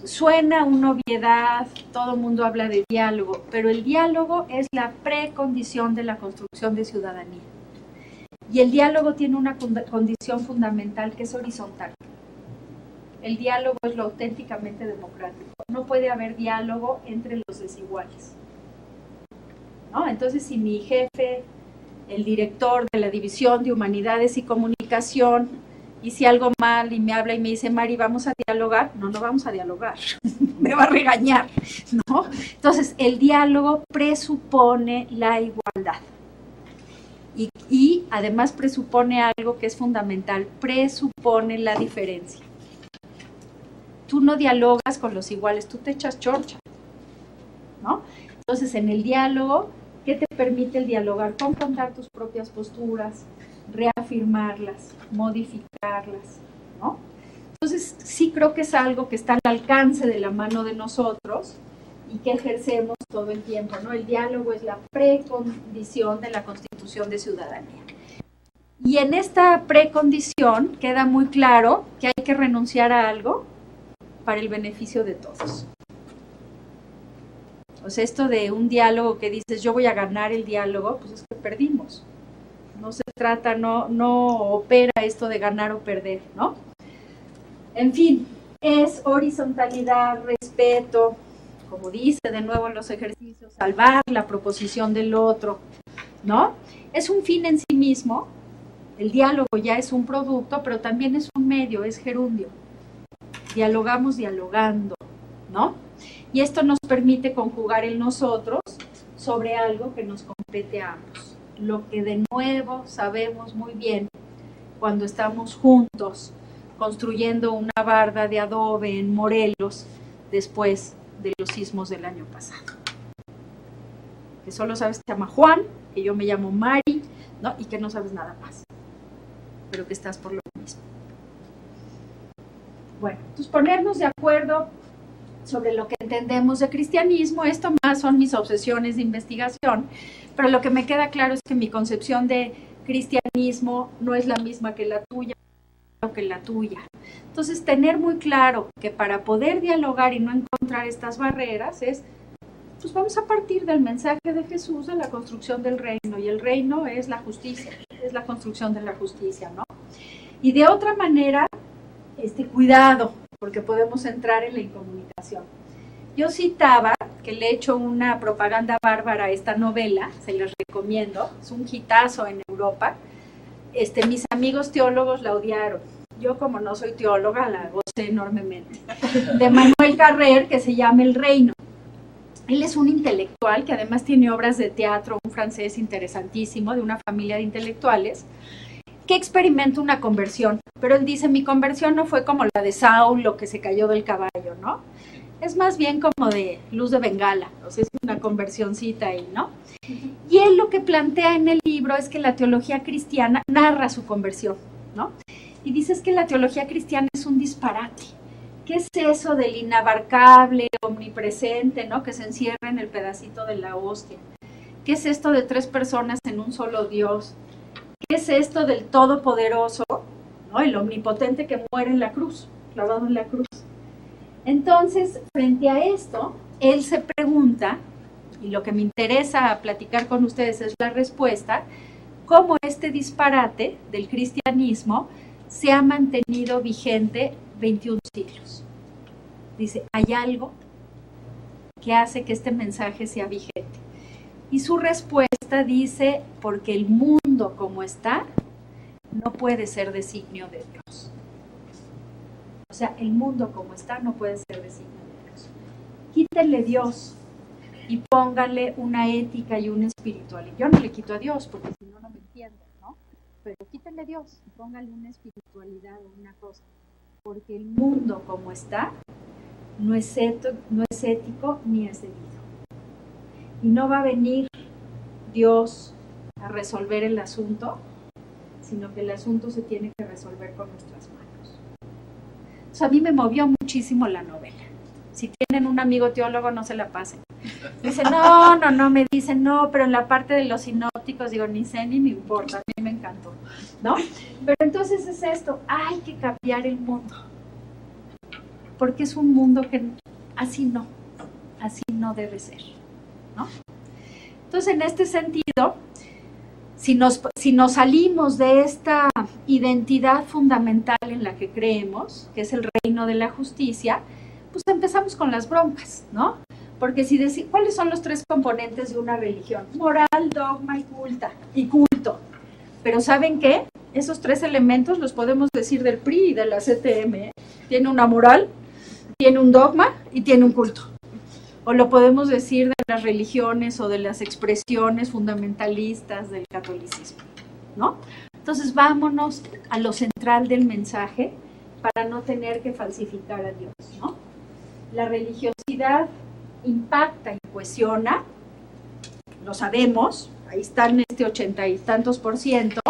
Suena una obviedad, todo el mundo habla de diálogo, pero el diálogo es la precondición de la construcción de ciudadanía. Y el diálogo tiene una condición fundamental que es horizontal. El diálogo es lo auténticamente democrático. No puede haber diálogo entre los desiguales, ¿no? Entonces, si mi jefe, el director de la División de Humanidades y Comunicación, hice algo mal y me habla y me dice, Mari, ¿vamos a dialogar? No, no vamos a dialogar. Me va a regañar, ¿no? Entonces, el diálogo presupone la igualdad. Y además presupone algo que es fundamental, presupone la diferencia. Tú no dialogas con los iguales, tú te echas chorcha, ¿no? Entonces, en el diálogo, ¿qué te permite el dialogar? Confrontar tus propias posturas, reafirmarlas, modificarlas, ¿no? Entonces, sí creo que es algo que está al alcance de la mano de nosotros y que ejercemos todo el tiempo, ¿no? El diálogo es la precondición de la constitución de ciudadanía. Y en esta precondición queda muy claro que hay que renunciar a algo para el beneficio de todos. O sea, esto de un diálogo que dices, yo voy a ganar el diálogo, pues es que perdimos. No se trata, no opera esto de ganar o perder, ¿no? En fin, es horizontalidad, respeto, como dice de nuevo en los ejercicios, salvar la proposición del otro, ¿no? Es un fin en sí mismo, el diálogo ya es un producto, pero también es un medio, es gerundio. Dialogamos dialogando, ¿no? Y esto nos permite conjugar el nosotros sobre algo que nos compete a ambos. Lo que de nuevo sabemos muy bien cuando estamos juntos construyendo una barda de adobe en Morelos después de los sismos del año pasado. Que solo sabes que se llama Juan, que yo me llamo Mari, ¿no? Y que no sabes nada más, pero que estás por lo mismo. Bueno, entonces ponernos de acuerdo sobre lo que entendemos de cristianismo, esto más son mis obsesiones de investigación, pero lo que me queda claro es que mi concepción de cristianismo no es la misma que la tuya, que la tuya. Entonces, tener muy claro que para poder dialogar y no encontrar estas barreras es, pues vamos a partir del mensaje de Jesús de la construcción del reino, y el reino es la justicia, es la construcción de la justicia, ¿no? Y de otra manera, cuidado, porque podemos entrar en la incomunicación. Yo citaba, que le he hecho una propaganda bárbara a esta novela, se les recomiendo, es un hitazo en Europa. Mis amigos teólogos la odiaron. Yo, como no soy teóloga, la gocé enormemente. De Manuel Carrer, que se llama El Reino. Él es un intelectual que además tiene obras de teatro, un francés interesantísimo, de una familia de intelectuales, que experimenta una conversión. Pero él dice, mi conversión no fue como la de Saulo, que se cayó del caballo, ¿no? Es más bien como de luz de bengala, o sea, es una conversioncita ahí, ¿no? Y él lo que plantea en el libro es que la teología cristiana narra su conversión, ¿no? Y dices que la teología cristiana es un disparate. ¿Qué es eso del inabarcable, omnipresente, ¿no? Que se encierra en el pedacito de la hostia? ¿Qué es esto de 3 personas en un solo Dios? ¿Qué es esto del todopoderoso, ¿no? El omnipotente que muere en la cruz, clavado en la cruz? Entonces, frente a esto, él se pregunta, y lo que me interesa platicar con ustedes es la respuesta, cómo este disparate del cristianismo se ha mantenido vigente 21 siglos. Dice, hay algo que hace que este mensaje sea vigente. Y su respuesta dice, porque el mundo como está, no puede ser designio de Dios. O sea, el mundo como está no puede ser designio de Dios. Quítenle Dios y pónganle una ética y una espiritualidad. Yo no le quito a Dios, porque si no, no me entienden, ¿no? Pero quítenle Dios y pónganle una espiritualidad o una cosa. Porque el mundo como está no es ético ni es debido. Y no va a venir Dios a resolver el asunto, sino que el asunto se tiene que resolver con nuestras manos. O sea, a mí me movió muchísimo la novela. Si tienen un amigo teólogo, no se la pasen. Dice, no, me dicen, no, pero en la parte de los sinópticos, digo, ni sé ni me importa, a mí me encantó, ¿no? Pero entonces es esto, hay que cambiar el mundo. Porque es un mundo que así no debe ser, ¿no? Entonces, en este sentido, si nos salimos de esta identidad fundamental en la que creemos, que es el reino de la justicia, pues empezamos con las broncas, ¿no? Porque si decimos, ¿cuáles son los 3 componentes de una religión? Moral, dogma y culto. Pero ¿saben qué? Esos 3 elementos los podemos decir del PRI y de la CTM, ¿eh? Tiene una moral, tiene un dogma y tiene un culto. O lo podemos decir de las religiones o de las expresiones fundamentalistas del catolicismo, ¿no? Entonces vámonos a lo central del mensaje para no tener que falsificar a Dios, ¿no? La religiosidad impacta y cohesiona, lo sabemos, ahí están 80 y tantos %,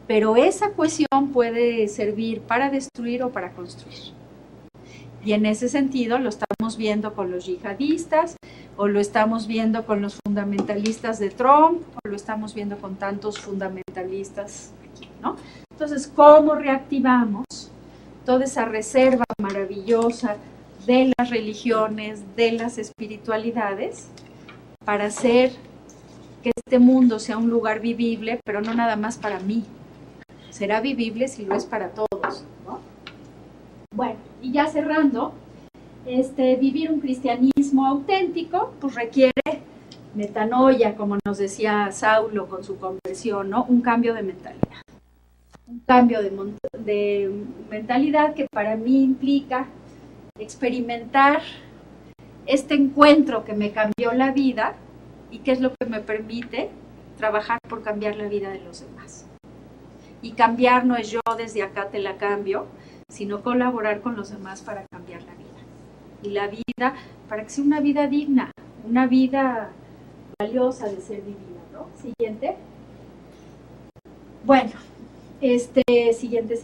pero esa cohesión puede servir para destruir o para construir. Y en ese sentido lo estamos viendo con los yihadistas, o lo estamos viendo con los fundamentalistas de Trump, o lo estamos viendo con tantos fundamentalistas aquí. ¿no? Entonces, ¿cómo reactivamos toda esa reserva maravillosa de las religiones, de las espiritualidades, para hacer que este mundo sea un lugar vivible, pero no nada más para mí? Será vivible si lo es para todos, ¿no? Bueno, y ya cerrando, vivir un cristianismo auténtico, pues requiere metanoia, como nos decía Saulo con su conversión, ¿no? Un cambio de mentalidad. Un cambio de mentalidad que para mí implica experimentar este encuentro que me cambió la vida y que es lo que me permite trabajar por cambiar la vida de los demás. Y cambiar no es yo desde acá te la cambio, sino colaborar con los demás para cambiar la vida. Y la vida, para que sea una vida digna, una vida valiosa de ser vivida, ¿no? Siguiente. Bueno, siguiente.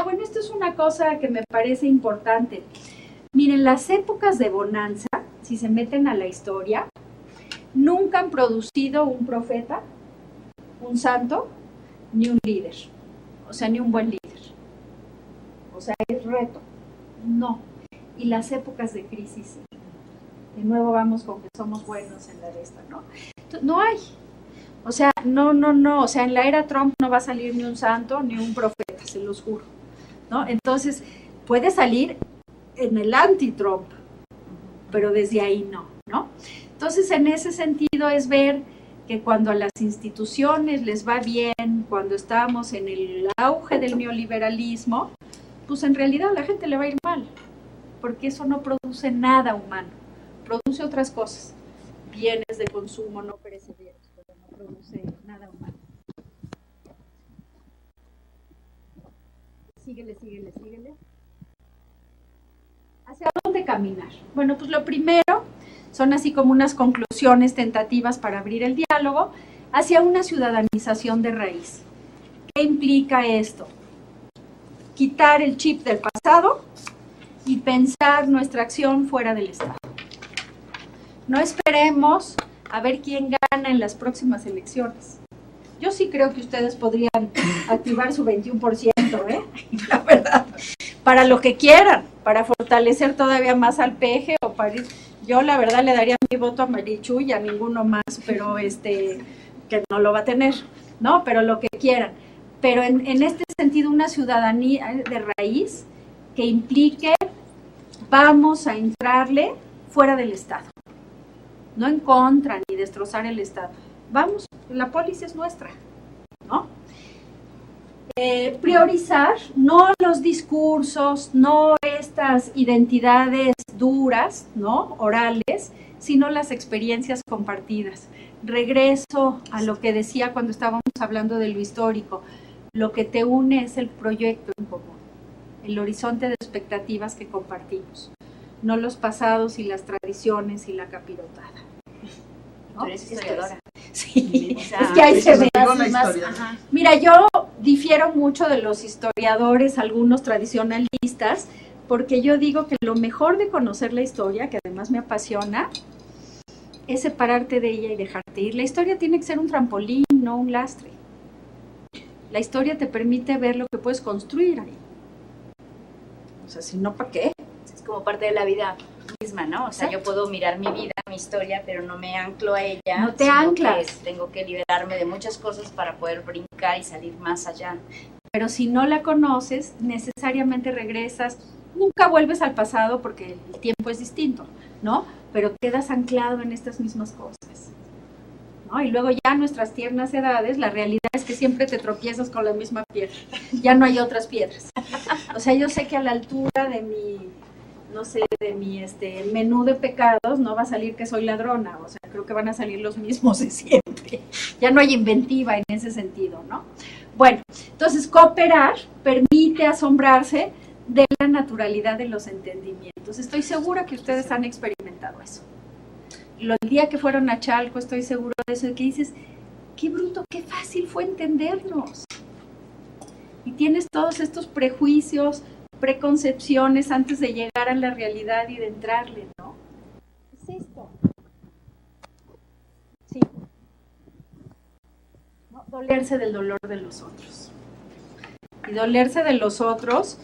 Bueno, esto es una cosa que me parece importante. Miren, las épocas de bonanza, si se meten a la historia, nunca han producido un profeta, un santo, ni un líder. O sea, ni un buen líder. O sea, es reto. No. Y las épocas de crisis, de nuevo vamos con que somos buenos en la de esta, ¿no? No hay. O sea, no. O sea, en la era Trump no va a salir ni un santo ni un profeta, se los juro, ¿no? Entonces, puede salir en el anti-Trump, pero desde ahí ¿no? Entonces, en ese sentido es ver que cuando a las instituciones les va bien, cuando estamos en el auge del neoliberalismo, pues en realidad a la gente le va a ir mal, porque eso no produce nada humano, produce otras cosas, bienes de consumo no perecederos, pero no produce nada humano. Síguele. ¿Hacia dónde caminar? Bueno, pues lo primero son así como unas conclusiones tentativas para abrir el diálogo hacia una ciudadanización de raíz. ¿Qué implica esto? Quitar el chip del pasado y pensar nuestra acción fuera del Estado. No esperemos a ver quién gana en las próximas elecciones. Yo sí creo que ustedes podrían activar su 21%, la verdad, para lo que quieran, para fortalecer todavía más al PG o para ir. Yo la verdad le daría mi voto a Marichu y a ninguno más, pero que no lo va a tener, ¿no? Pero lo que quieran. Pero en este sentido, una ciudadanía de raíz que implique, vamos a entrarle fuera del Estado, no en contra ni destrozar el Estado. Vamos, la póliza es nuestra, ¿no? Priorizar no los discursos, no estas identidades duras, ¿no? Orales, sino las experiencias compartidas. Regreso a lo que decía cuando estábamos hablando de lo histórico. Lo que te une es el proyecto en común, el horizonte de expectativas que compartimos, no los pasados y las tradiciones y la capirotada. ¿No? Tú eres historiadora. Sí, o sea, es que ahí se ve. Ajá. Mira, yo difiero mucho de los historiadores, algunos tradicionalistas, porque yo digo que lo mejor de conocer la historia, que además me apasiona, es separarte de ella y dejarte ir. La historia tiene que ser un trampolín, no un lastre. La historia te permite ver lo que puedes construir ahí. O sea, si no, ¿para qué? Es como parte de la vida misma, ¿no? O sea, yo puedo mirar mi vida, mi historia, pero no me anclo a ella. No te anclas. Tengo que liberarme de muchas cosas para poder brincar y salir más allá. Pero si no la conoces, necesariamente regresas. Nunca vuelves al pasado porque el tiempo es distinto, ¿no? Pero quedas anclado en estas mismas cosas, ¿no? Y luego ya a nuestras tiernas edades, la realidad es que siempre te tropiezas con la misma piedra. Ya no hay otras piedras. O sea, yo sé que a la altura de mi, no sé, de mi menú de pecados no va a salir que soy ladrona. O sea, creo que van a salir los mismos de siempre. Ya no hay inventiva en ese sentido, ¿no? Bueno, entonces cooperar permite asombrarse de la naturalidad de los entendimientos. Estoy segura que ustedes han experimentado eso. El día que fueron a Chalco, estoy seguro de eso, de que dices, qué bruto, qué fácil fue entendernos. Y tienes todos estos prejuicios, preconcepciones antes de llegar a la realidad y de entrarle, ¿no? ¿Qué es esto? Sí. ¿No? dolerse del dolor de los otros. Y dolerse de los otros,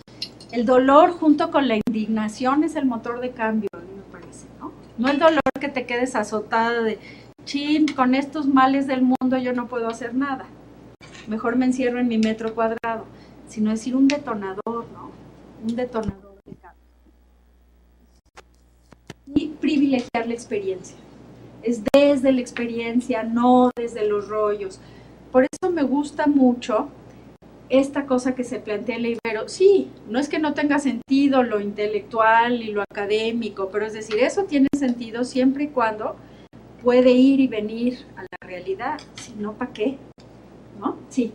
el dolor junto con la indignación es el motor de cambio, a mí me parece, ¿no? No el dolor que te quedes azotada de, chin, con estos males del mundo yo no puedo hacer nada. Mejor me encierro en mi metro cuadrado, sino decir un detonador, ¿no? Un detonador de cambio. Y privilegiar la experiencia. Es desde la experiencia, no desde los rollos. Por eso me gusta mucho esta cosa que se plantea en la Ibero. Sí, no es que no tenga sentido lo intelectual y lo académico, pero es decir, eso tiene sentido siempre y cuando puede ir y venir a la realidad. Si no, ¿para qué? ¿No? Sí.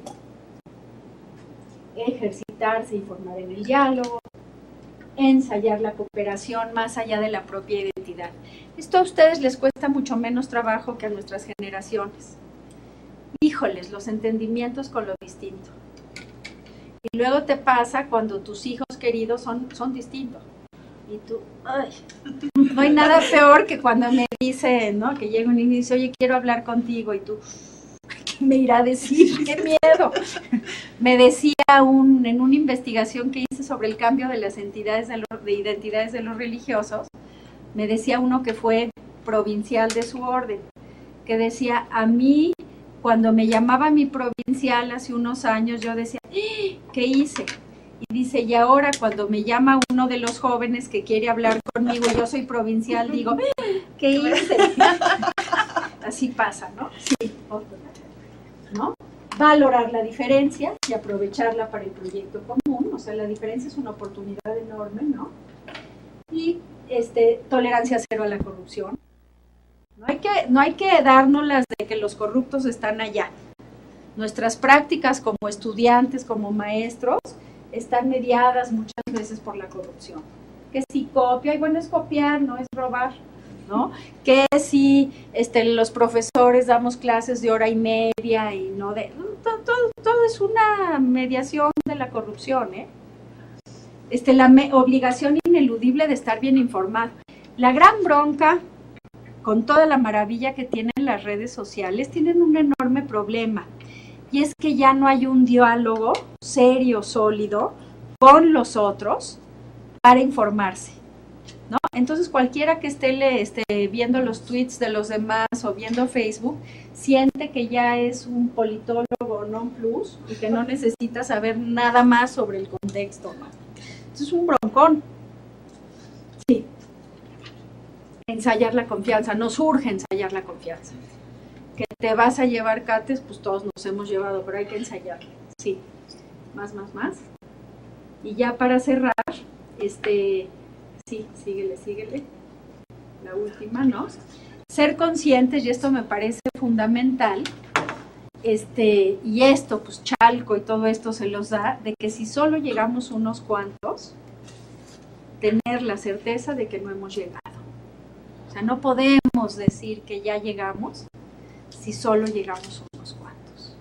Ejercitarse y formar en el diálogo, ensayar la cooperación más allá de la propia identidad. Esto a ustedes les cuesta mucho menos trabajo que a nuestras generaciones. Híjoles, los entendimientos con lo distinto. Y luego te pasa cuando tus hijos queridos son distintos. Y tú, ay, no hay nada peor que cuando me dice, ¿no? Que llega un niño y dice, oye, quiero hablar contigo. Y tú, ¿qué me irá a decir? ¡Qué miedo! Me decía en una investigación que hice sobre el cambio de las entidades de identidades de los religiosos, me decía uno que fue provincial de su orden, que decía, a mí, cuando me llamaba mi provincial hace unos años, yo decía, ¿qué hice? Y dice, y ahora cuando me llama uno de los jóvenes que quiere hablar conmigo, yo soy provincial, digo, ¿qué hice? Así pasa, ¿no? Sí, ¿no? Valorar la diferencia y aprovecharla para el proyecto común, o sea, la diferencia es una oportunidad enorme, ¿no? Y tolerancia cero a la corrupción. No hay que dárnoslas de que los corruptos están allá. Nuestras prácticas como estudiantes, como maestros, están mediadas muchas veces por la corrupción. Que si copia, y bueno, es copiar, no es robar, ¿no? Que si los profesores damos clases de hora y media y no de... Todo es una mediación de la corrupción, ¿eh? La obligación ineludible de estar bien informado. La gran bronca, con toda la maravilla que tienen las redes sociales, tienen un enorme problema. Y es que ya no hay un diálogo serio, sólido, con los otros para informarse, ¿no? Entonces cualquiera que esté viendo los tweets de los demás o viendo Facebook, siente que ya es un politólogo non plus y que no necesita saber nada más sobre el contexto, ¿no? Entonces es un broncón. Sí. Ensayar la confianza, nos urge ensayar la confianza. Que te vas a llevar cates, pues todos nos hemos llevado, pero hay que ensayar. Sí. Más. Y ya para cerrar, sí, síguele. La última, ¿no? Ser conscientes, y esto me parece fundamental, y esto, pues Chalco y todo esto se los da, de que si solo llegamos unos cuantos, tener la certeza de que no hemos llegado. O sea, no podemos decir que ya llegamos si solo llegamos unos cuantos,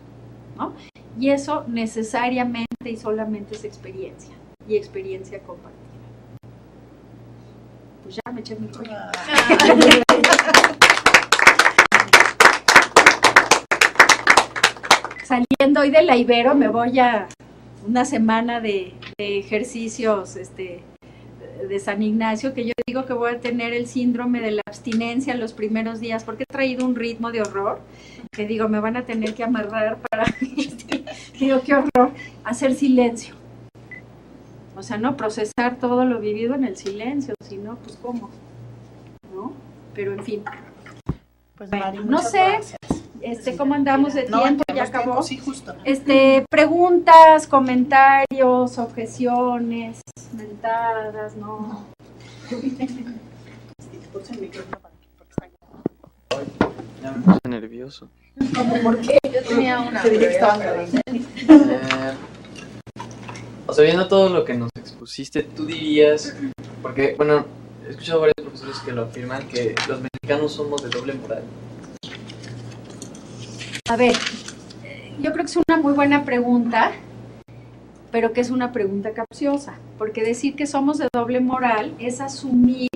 ¿no? Y eso necesariamente y solamente es experiencia, y experiencia compartida. Pues ya me eché mi rollo. Saliendo hoy de la Ibero me voy a una semana de ejercicios de San Ignacio, que yo digo que voy a tener el síndrome de la abstinencia los primeros días, porque he traído un ritmo de horror, que digo, me van a tener que amarrar para, digo, qué horror, hacer silencio. O sea, no procesar todo lo vivido en el silencio, sino, pues, ¿cómo? ¿No? Pero, en fin. Pues, bueno, Mari, no sé, cómo andamos de tiempo, ya acabó. Tiempo, sí, justo. Preguntas, comentarios, objeciones, mentadas, ¿no? Puse el micrófono porque Ya me puse nervioso. ¿Por qué? Yo tenía una. te dije que estaban grabando. O sea, viendo todo lo que nos expusiste, tú dirías, porque, bueno, he escuchado varios profesores que lo afirman, que los mexicanos somos de doble moral. A ver, yo creo que es una muy buena pregunta, pero que es una pregunta capciosa, porque decir que somos de doble moral es asumir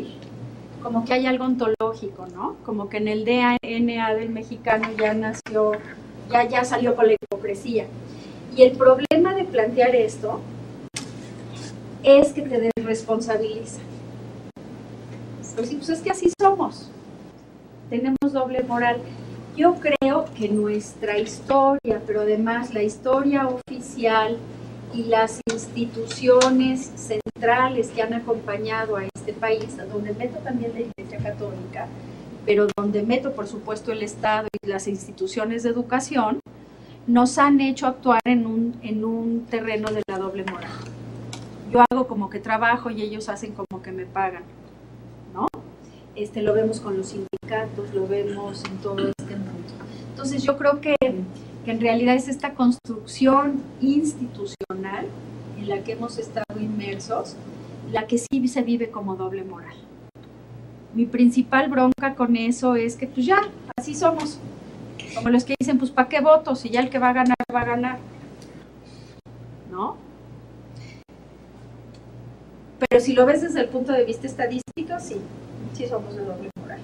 como que hay algo ontológico, ¿no? Como que en el DNA del mexicano ya nació ya salió con la hipocresía. Y el problema de plantear esto es que te desresponsabiliza. Pues es que así somos, tenemos doble moral. Yo creo que nuestra historia, pero además la historia oficial y las instituciones centrales que han acompañado a este país, a donde meto también la Iglesia Católica, pero donde meto por supuesto el Estado y las instituciones de educación, nos han hecho actuar en un terreno de la doble moral. Yo hago como que trabajo y ellos hacen como que me pagan, ¿no? Lo vemos con los sindicatos, lo vemos en todo este mundo. Entonces yo creo que en realidad es esta construcción institucional en la que hemos estado inmersos, la que sí se vive como doble moral. Mi principal bronca con eso es que pues ya, así somos. Como los que dicen, pues ¿para qué voto? Si ya el que va a ganar, ¿no? Pero si lo ves desde el punto de vista estadístico, sí somos de doble moral.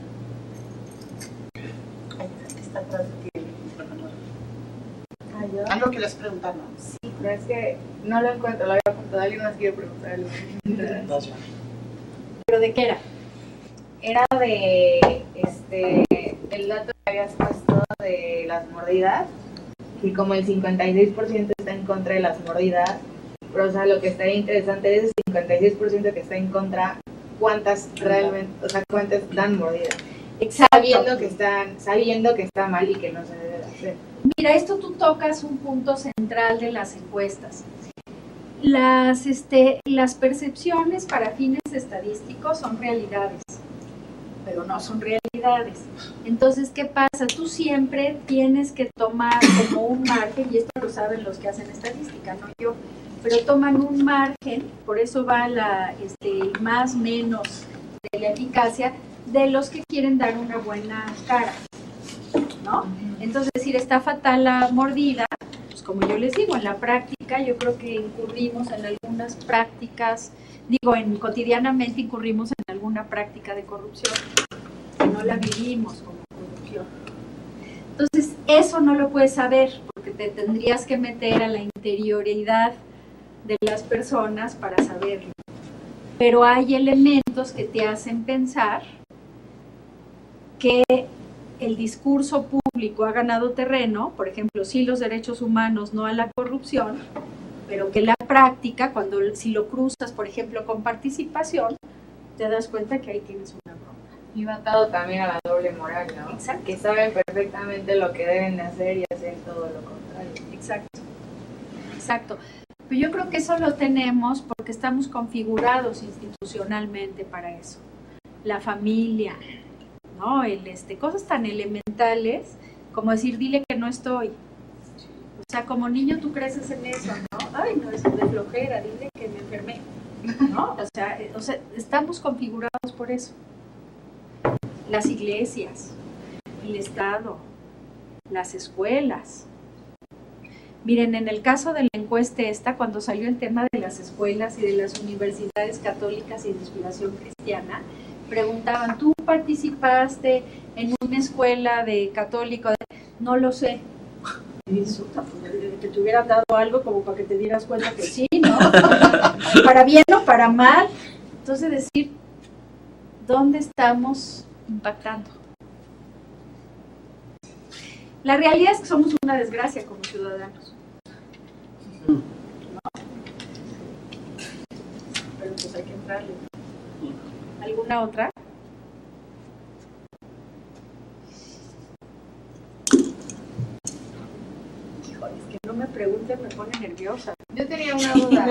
Está atrás de ti. Algo que les preguntaron. Sí, pero es que no lo encuentro, lo había apuntado, alguien más quiere preguntar algo. ¿Pero de qué era? Era de el dato que habías puesto de las mordidas, que como el 56% está en contra de las mordidas, pero o sea, lo que estaría interesante de ese 56% que está en contra, ¿cuántas realmente, o sea, cuántas dan mordidas? Exacto. Sabiendo que está mal y que no se debe de hacer. Mira, esto tú tocas un punto central de las encuestas. Las percepciones para fines estadísticos son realidades, pero no son realidades. Entonces, ¿qué pasa? Tú siempre tienes que tomar como un margen, y esto lo saben los que hacen estadística, no yo, pero toman un margen, por eso va el más menos de la eficacia, de los que quieren dar una buena cara, ¿no? Entonces, decir, está fatal la mordida, pues como yo les digo, en la práctica yo creo que incurrimos en algunas prácticas, cotidianamente incurrimos en alguna práctica de corrupción, que no la vivimos como corrupción. Entonces, eso no lo puedes saber, porque te tendrías que meter a la interioridad de las personas para saberlo. Pero hay elementos que te hacen pensar que el discurso público ha ganado terreno, por ejemplo, sí los derechos humanos, no a la corrupción, pero que la práctica, si lo cruzas, por ejemplo, con participación, te das cuenta que ahí tienes una bronca. Y va atado también a la doble moral, ¿no? Exacto. Que saben perfectamente lo que deben de hacer y hacen todo lo contrario. Exacto. Pero yo creo que eso lo tenemos porque estamos configurados institucionalmente para eso. La familia, ¿no? Cosas tan elementales como decir, dile que no estoy. O sea, como niño tú creces en eso, ¿no? Ay, no, es de flojera, dile que me enfermé, ¿no? O sea, estamos configurados por eso. Las iglesias, el Estado, las escuelas. Miren, en el caso de la encuesta cuando salió el tema de las escuelas y de las universidades católicas y de inspiración cristiana, preguntaban, ¿tú participaste en una escuela de católico? No lo sé. Y dices, que te hubieran dado algo como para que te dieras cuenta que sí, ¿no? Para bien o para mal. Entonces decir, ¿dónde estamos impactando? La realidad es que somos una desgracia como ciudadanos. ¿No? Pero pues hay que entrarle. ¿Alguna otra? Híjole, es que no me pregunten, me pone nerviosa. Yo tenía una duda.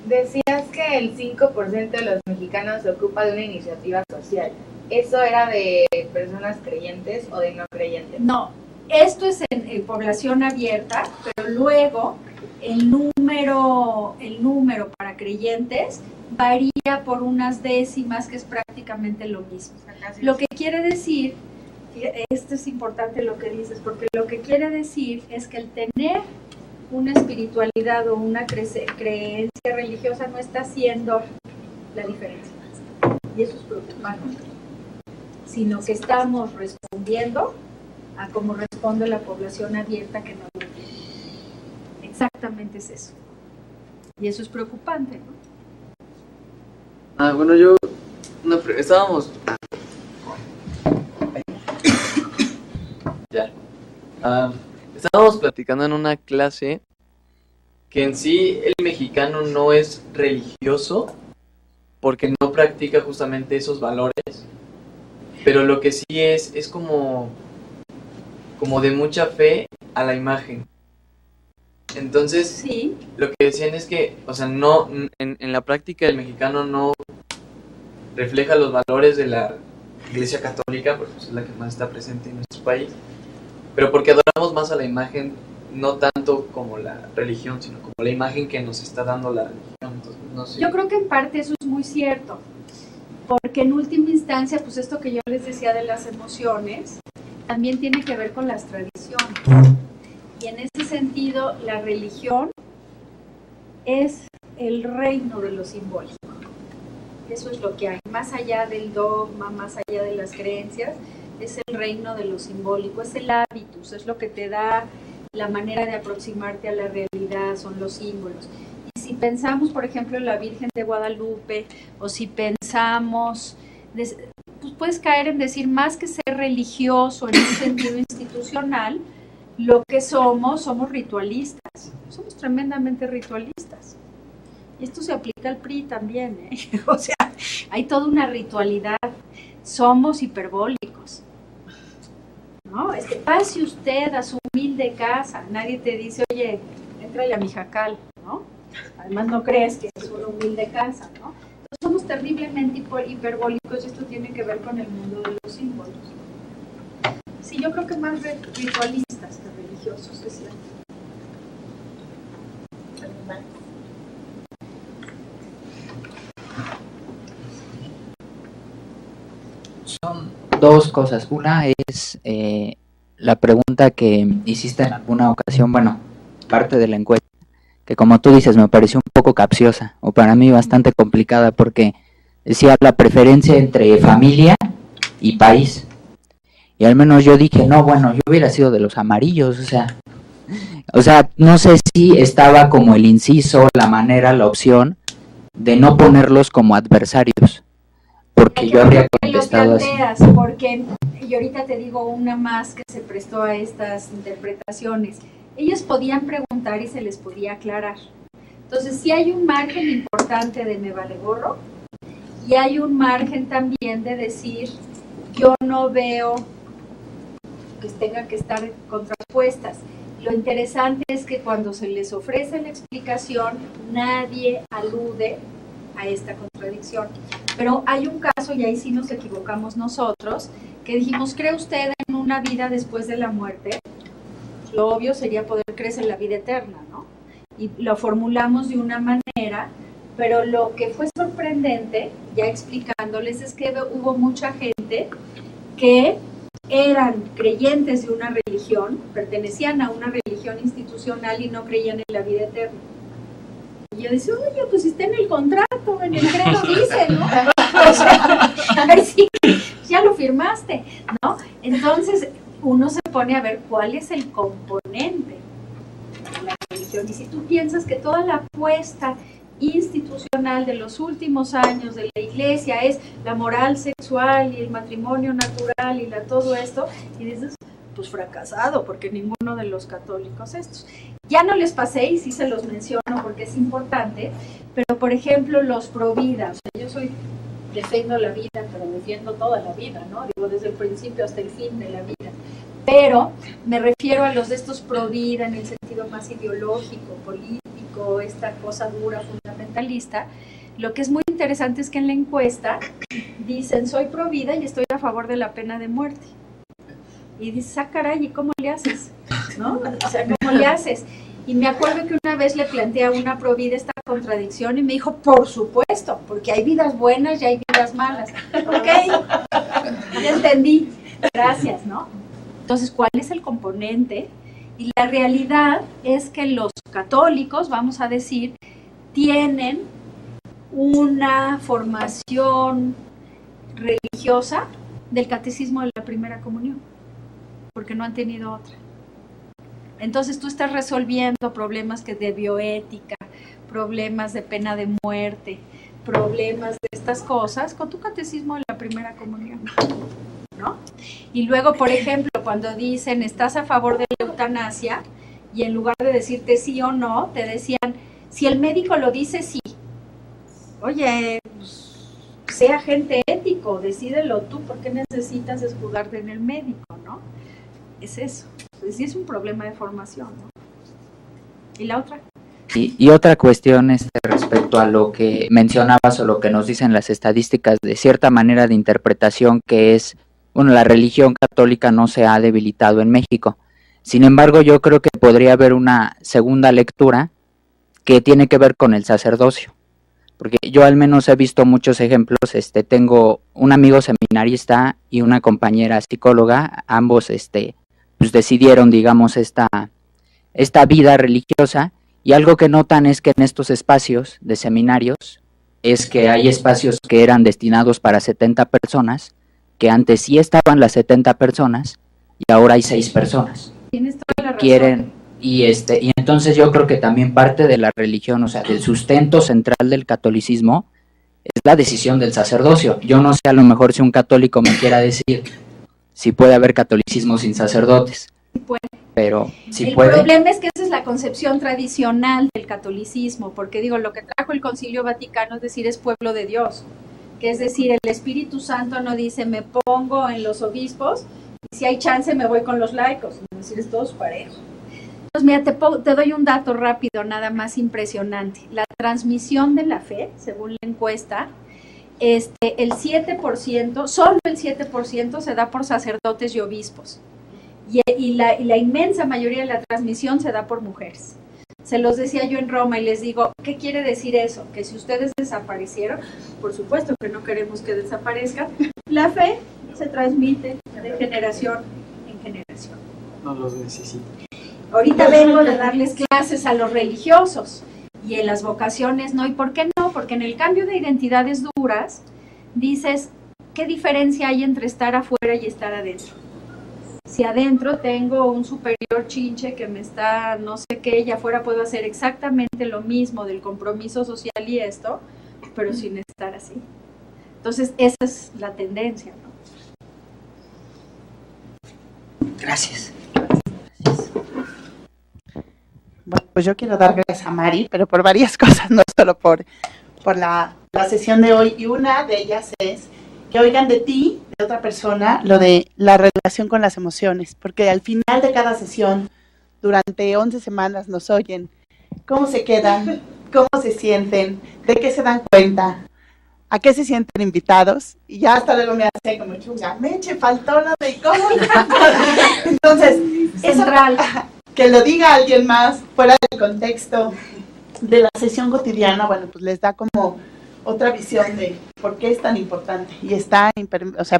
Decías que el 5% de los mexicanos se ocupa de una iniciativa social. ¿Eso era de personas creyentes o de no creyentes? No, esto es en población abierta, pero luego el número para creyentes varía por unas décimas, que es prácticamente lo mismo. Lo que quiere decir, esto es importante lo que dices, porque lo que quiere decir es que el tener una espiritualidad o una creencia religiosa no está haciendo la diferencia. Y eso es preocupante. Sino que estamos respondiendo a cómo responde la población abierta que no lo tiene. Exactamente es eso. Y eso es preocupante, ¿no? Bueno, estábamos... Ya. Estábamos platicando en una clase que en sí el mexicano no es religioso porque no practica justamente esos valores, pero lo que sí es como de mucha fe a la imagen. Entonces, sí, lo que decían es que, o sea, no, en la práctica el mexicano no refleja los valores de la Iglesia Católica, porque es la que más está presente en nuestro país, pero porque adoramos más a la imagen, no tanto como la religión, sino como la imagen que nos está dando la religión. Entonces, no sé. Yo creo que en parte eso es muy cierto, porque en última instancia, pues esto que yo les decía de las emociones, también tiene que ver con las tradiciones. Y en ese sentido, la religión es el reino de lo simbólico. Eso es lo que hay. Más allá del dogma, más allá de las creencias, es el reino de lo simbólico, es el hábitus, es lo que te da la manera de aproximarte a la realidad, son los símbolos. Y si pensamos, por ejemplo, en la Virgen de Guadalupe, o si pensamos, pues puedes caer en decir, más que ser religioso en un sentido institucional, lo que somos ritualistas, somos tremendamente ritualistas. Y esto se aplica al PRI también, ¿eh? O sea, hay toda una ritualidad, somos hiperbólicos, ¿no? Pase usted a su humilde casa, nadie te dice, oye, éntrale a mi jacal, ¿no? Además no crees que es una humilde casa, ¿no? Entonces somos terriblemente hiperbólicos y esto tiene que ver con el mundo de los símbolos. Sí, yo creo que más ritualistas que religiosos, es cierto. Son dos cosas. Una es la pregunta que hiciste en alguna ocasión, bueno, parte de la encuesta, que como tú dices me pareció un poco capciosa, o para mí bastante complicada, porque decía la preferencia entre familia y país. Y al menos yo dije, no, bueno, yo hubiera sido de los amarillos, o sea, no sé si estaba como el inciso, la manera, la opción de no ponerlos como adversarios, porque yo habría contestado así. Porque, y ahorita te digo una más que se prestó a estas interpretaciones, ellos podían preguntar y se les podía aclarar. Entonces, sí hay un margen importante de me vale gorro, y hay un margen también de decir, yo no veo que tengan que estar contrapuestas. Lo interesante es que cuando se les ofrece la explicación, nadie alude a esta contradicción. Pero hay un caso, y ahí sí nos equivocamos nosotros, que dijimos, ¿cree usted en una vida después de la muerte? Lo obvio sería poder creer en la vida eterna, ¿no? Y lo formulamos de una manera, pero lo que fue sorprendente, ya explicándoles, es que hubo mucha gente que eran creyentes de una religión, pertenecían a una religión institucional y no creían en la vida eterna. Y yo decía, oye, pues está en el contrato, en el credo dice, ¿no? O sea, ahí sí, ya lo firmaste, ¿no? Entonces, uno se pone a ver cuál es el componente de la religión. Y si tú piensas que toda la apuesta institucional de los últimos años de la iglesia es la moral sexual y el matrimonio natural y todo esto, y dices, pues fracasado, porque ninguno de los católicos estos. Ya no les pasé y sí se los menciono porque es importante, pero por ejemplo los pro vida, o sea, yo defiendo la vida, pero defiendo toda la vida, ¿no? Digo, desde el principio hasta el fin de la vida. Pero me refiero a los de estos pro vida en el sentido más ideológico, político, esta cosa dura, fundamentalista. Lo que es muy interesante es que en la encuesta dicen, soy pro vida y estoy a favor de la pena de muerte. Y dices, ah, caray, ¿y cómo le haces? ¿No? O sea, ¿cómo le haces? Y me acuerdo que una vez le planteé a una pro vida esta contradicción y me dijo, por supuesto, porque hay vidas buenas y hay vidas malas. Ok, ya entendí, gracias, ¿no? Entonces, ¿cuál es el componente? Y la realidad es que los católicos, vamos a decir, tienen una formación religiosa del catecismo de la primera comunión. porque no han tenido otra. Entonces tú estás resolviendo problemas que de bioética, problemas de pena de muerte, problemas de estas cosas con tu catecismo de la primera comunión, ¿no? Y luego, por ejemplo, cuando dicen estás a favor de la eutanasia y en lugar de decirte sí o no, te decían, si el médico lo dice, sí. Oye, pues, sea agente ético, decídelo tú, ¿por qué necesitas escudarte en el médico, no? Es eso. Pues sí es un problema de formación, ¿no? ¿Y la otra? Y otra cuestión respecto a lo que mencionabas o lo que nos dicen las estadísticas de cierta manera de interpretación que es, bueno, la religión católica no se ha debilitado en México. Sin embargo, yo creo que podría haber una segunda lectura que tiene que ver con el sacerdocio. Porque yo al menos he visto muchos ejemplos, tengo un amigo seminarista y una compañera psicóloga, ambos pues decidieron, digamos, esta vida religiosa, y algo que notan es que en estos espacios de seminarios es que hay espacios que eran destinados para 70 personas, que antes sí estaban las 70 personas y ahora hay 6 personas. Tienes toda la razón. Quieren, y entonces yo creo que también parte de la religión, o sea, del sustento central del catolicismo es la decisión del sacerdocio. Yo no sé, a lo mejor si un católico me quiera decir si puede haber catolicismo sin sacerdotes. Sí puede. Pero si el puede. El problema es que esa es la concepción tradicional del catolicismo, porque digo, lo que trajo el Concilio Vaticano es decir, es pueblo de Dios, que es decir, el Espíritu Santo no dice me pongo en los obispos y si hay chance me voy con los laicos, es decir, es todos parejos. Entonces, mira, te doy un dato rápido, nada más impresionante. La transmisión de la fe, según la encuesta, el 7%, solo el 7% se da por sacerdotes y obispos. Y la inmensa mayoría de la transmisión se da por mujeres. Se los decía yo en Roma y les digo, ¿qué quiere decir eso? Que si ustedes desaparecieron, por supuesto que no queremos que desaparezcan, la fe se transmite de generación en generación. No los necesito. Ahorita vengo de darles clases a los religiosos y en las vocaciones no. ¿Y por qué no? Porque en el cambio de identidades duras dices, ¿qué diferencia hay entre estar afuera y estar adentro? Si adentro tengo un superior chinche que me está no sé qué, y afuera puedo hacer exactamente lo mismo del compromiso social y esto, pero sin estar así. Entonces, esa es la tendencia, ¿no? Gracias. Bueno, pues yo quiero dar gracias a Mari, pero por varias cosas, no solo por la sesión de hoy. Y una de ellas es que oigan de ti, de otra persona, lo de la relación con las emociones, porque al final de cada sesión, durante 11 semanas nos oyen cómo se quedan, cómo se sienten, de qué se dan cuenta, a qué se sienten invitados, y ya hasta luego me hace como chunga, Meche, faltó lo de cómo. Entonces, central. Que lo diga alguien más fuera del contexto de la sesión cotidiana, bueno, pues les da como otra visión de por qué es tan importante y está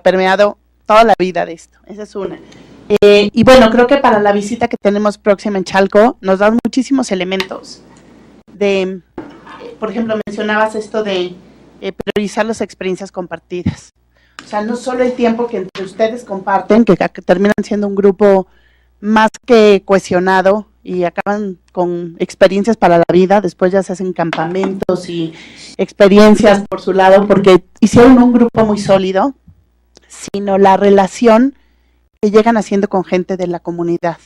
permeado toda la vida de esto. Esa es una. Y bueno, creo que para la visita que tenemos próxima en Chalco nos dan muchísimos elementos de, por ejemplo, mencionabas esto de priorizar las experiencias compartidas. O sea, no solo el tiempo que entre ustedes comparten, que terminan siendo un grupo más que cohesionado y acaban con experiencias para la vida, después ya se hacen campamentos y experiencias por su lado, porque hicieron un grupo muy sólido, sino la relación que llegan haciendo con gente de la comunidad.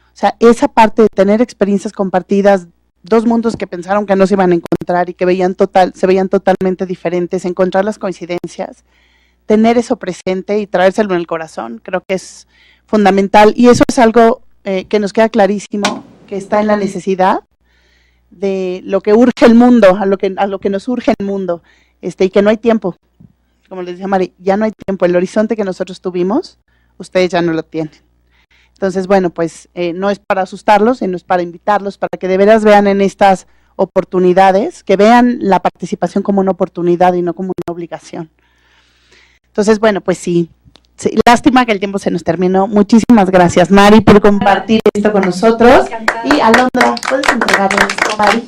O sea, esa parte de tener experiencias compartidas, dos mundos que pensaron que no se iban a encontrar y que se veían totalmente diferentes, encontrar las coincidencias, tener eso presente y traérselo en el corazón, creo que es fundamental, y eso es algo que nos queda clarísimo, que está en la necesidad de lo que urge el mundo, a lo que nos urge el mundo, y que no hay tiempo, como les decía Mari, ya no hay tiempo, el horizonte que nosotros tuvimos, ustedes ya no lo tienen. Entonces, bueno, pues no es para asustarlos, sino es para invitarlos, para que de veras vean en estas oportunidades, que vean la participación como una oportunidad y no como una obligación. Entonces, bueno, pues sí, lástima que el tiempo se nos terminó. Muchísimas gracias, Mari, por compartir esto con nosotros. Y Alondra, ¿puedes entregarle esto, Mari?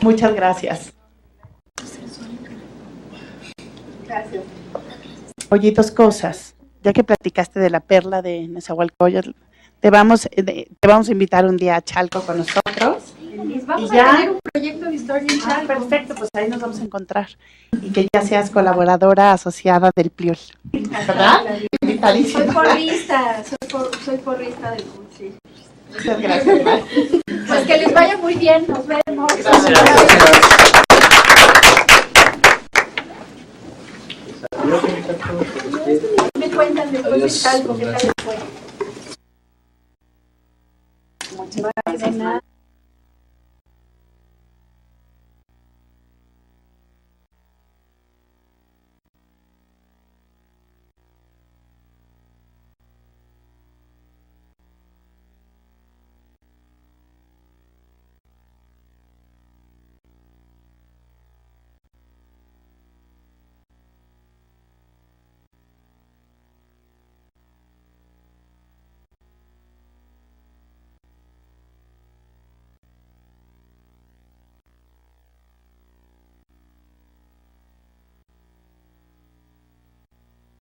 Muchas gracias. Gracias. Oye, dos cosas. ya que platicaste de la perla de Nezahualcóyotl, te vamos a invitar un día a Chalco con nosotros. Vamos Y ya. a tener un proyecto de historia en Chalco. Perfecto, pues ahí nos vamos a encontrar. Y que ya seas colaboradora asociada del PLIUL. ¿Verdad? Invitadísima. Soy porrista, soy porrista del PUL, sí. Muchas gracias, Mar. Pues que les vaya muy bien, nos vemos. Me cuentan después de Chalco, ¿qué tal les fue? Muchas gracias.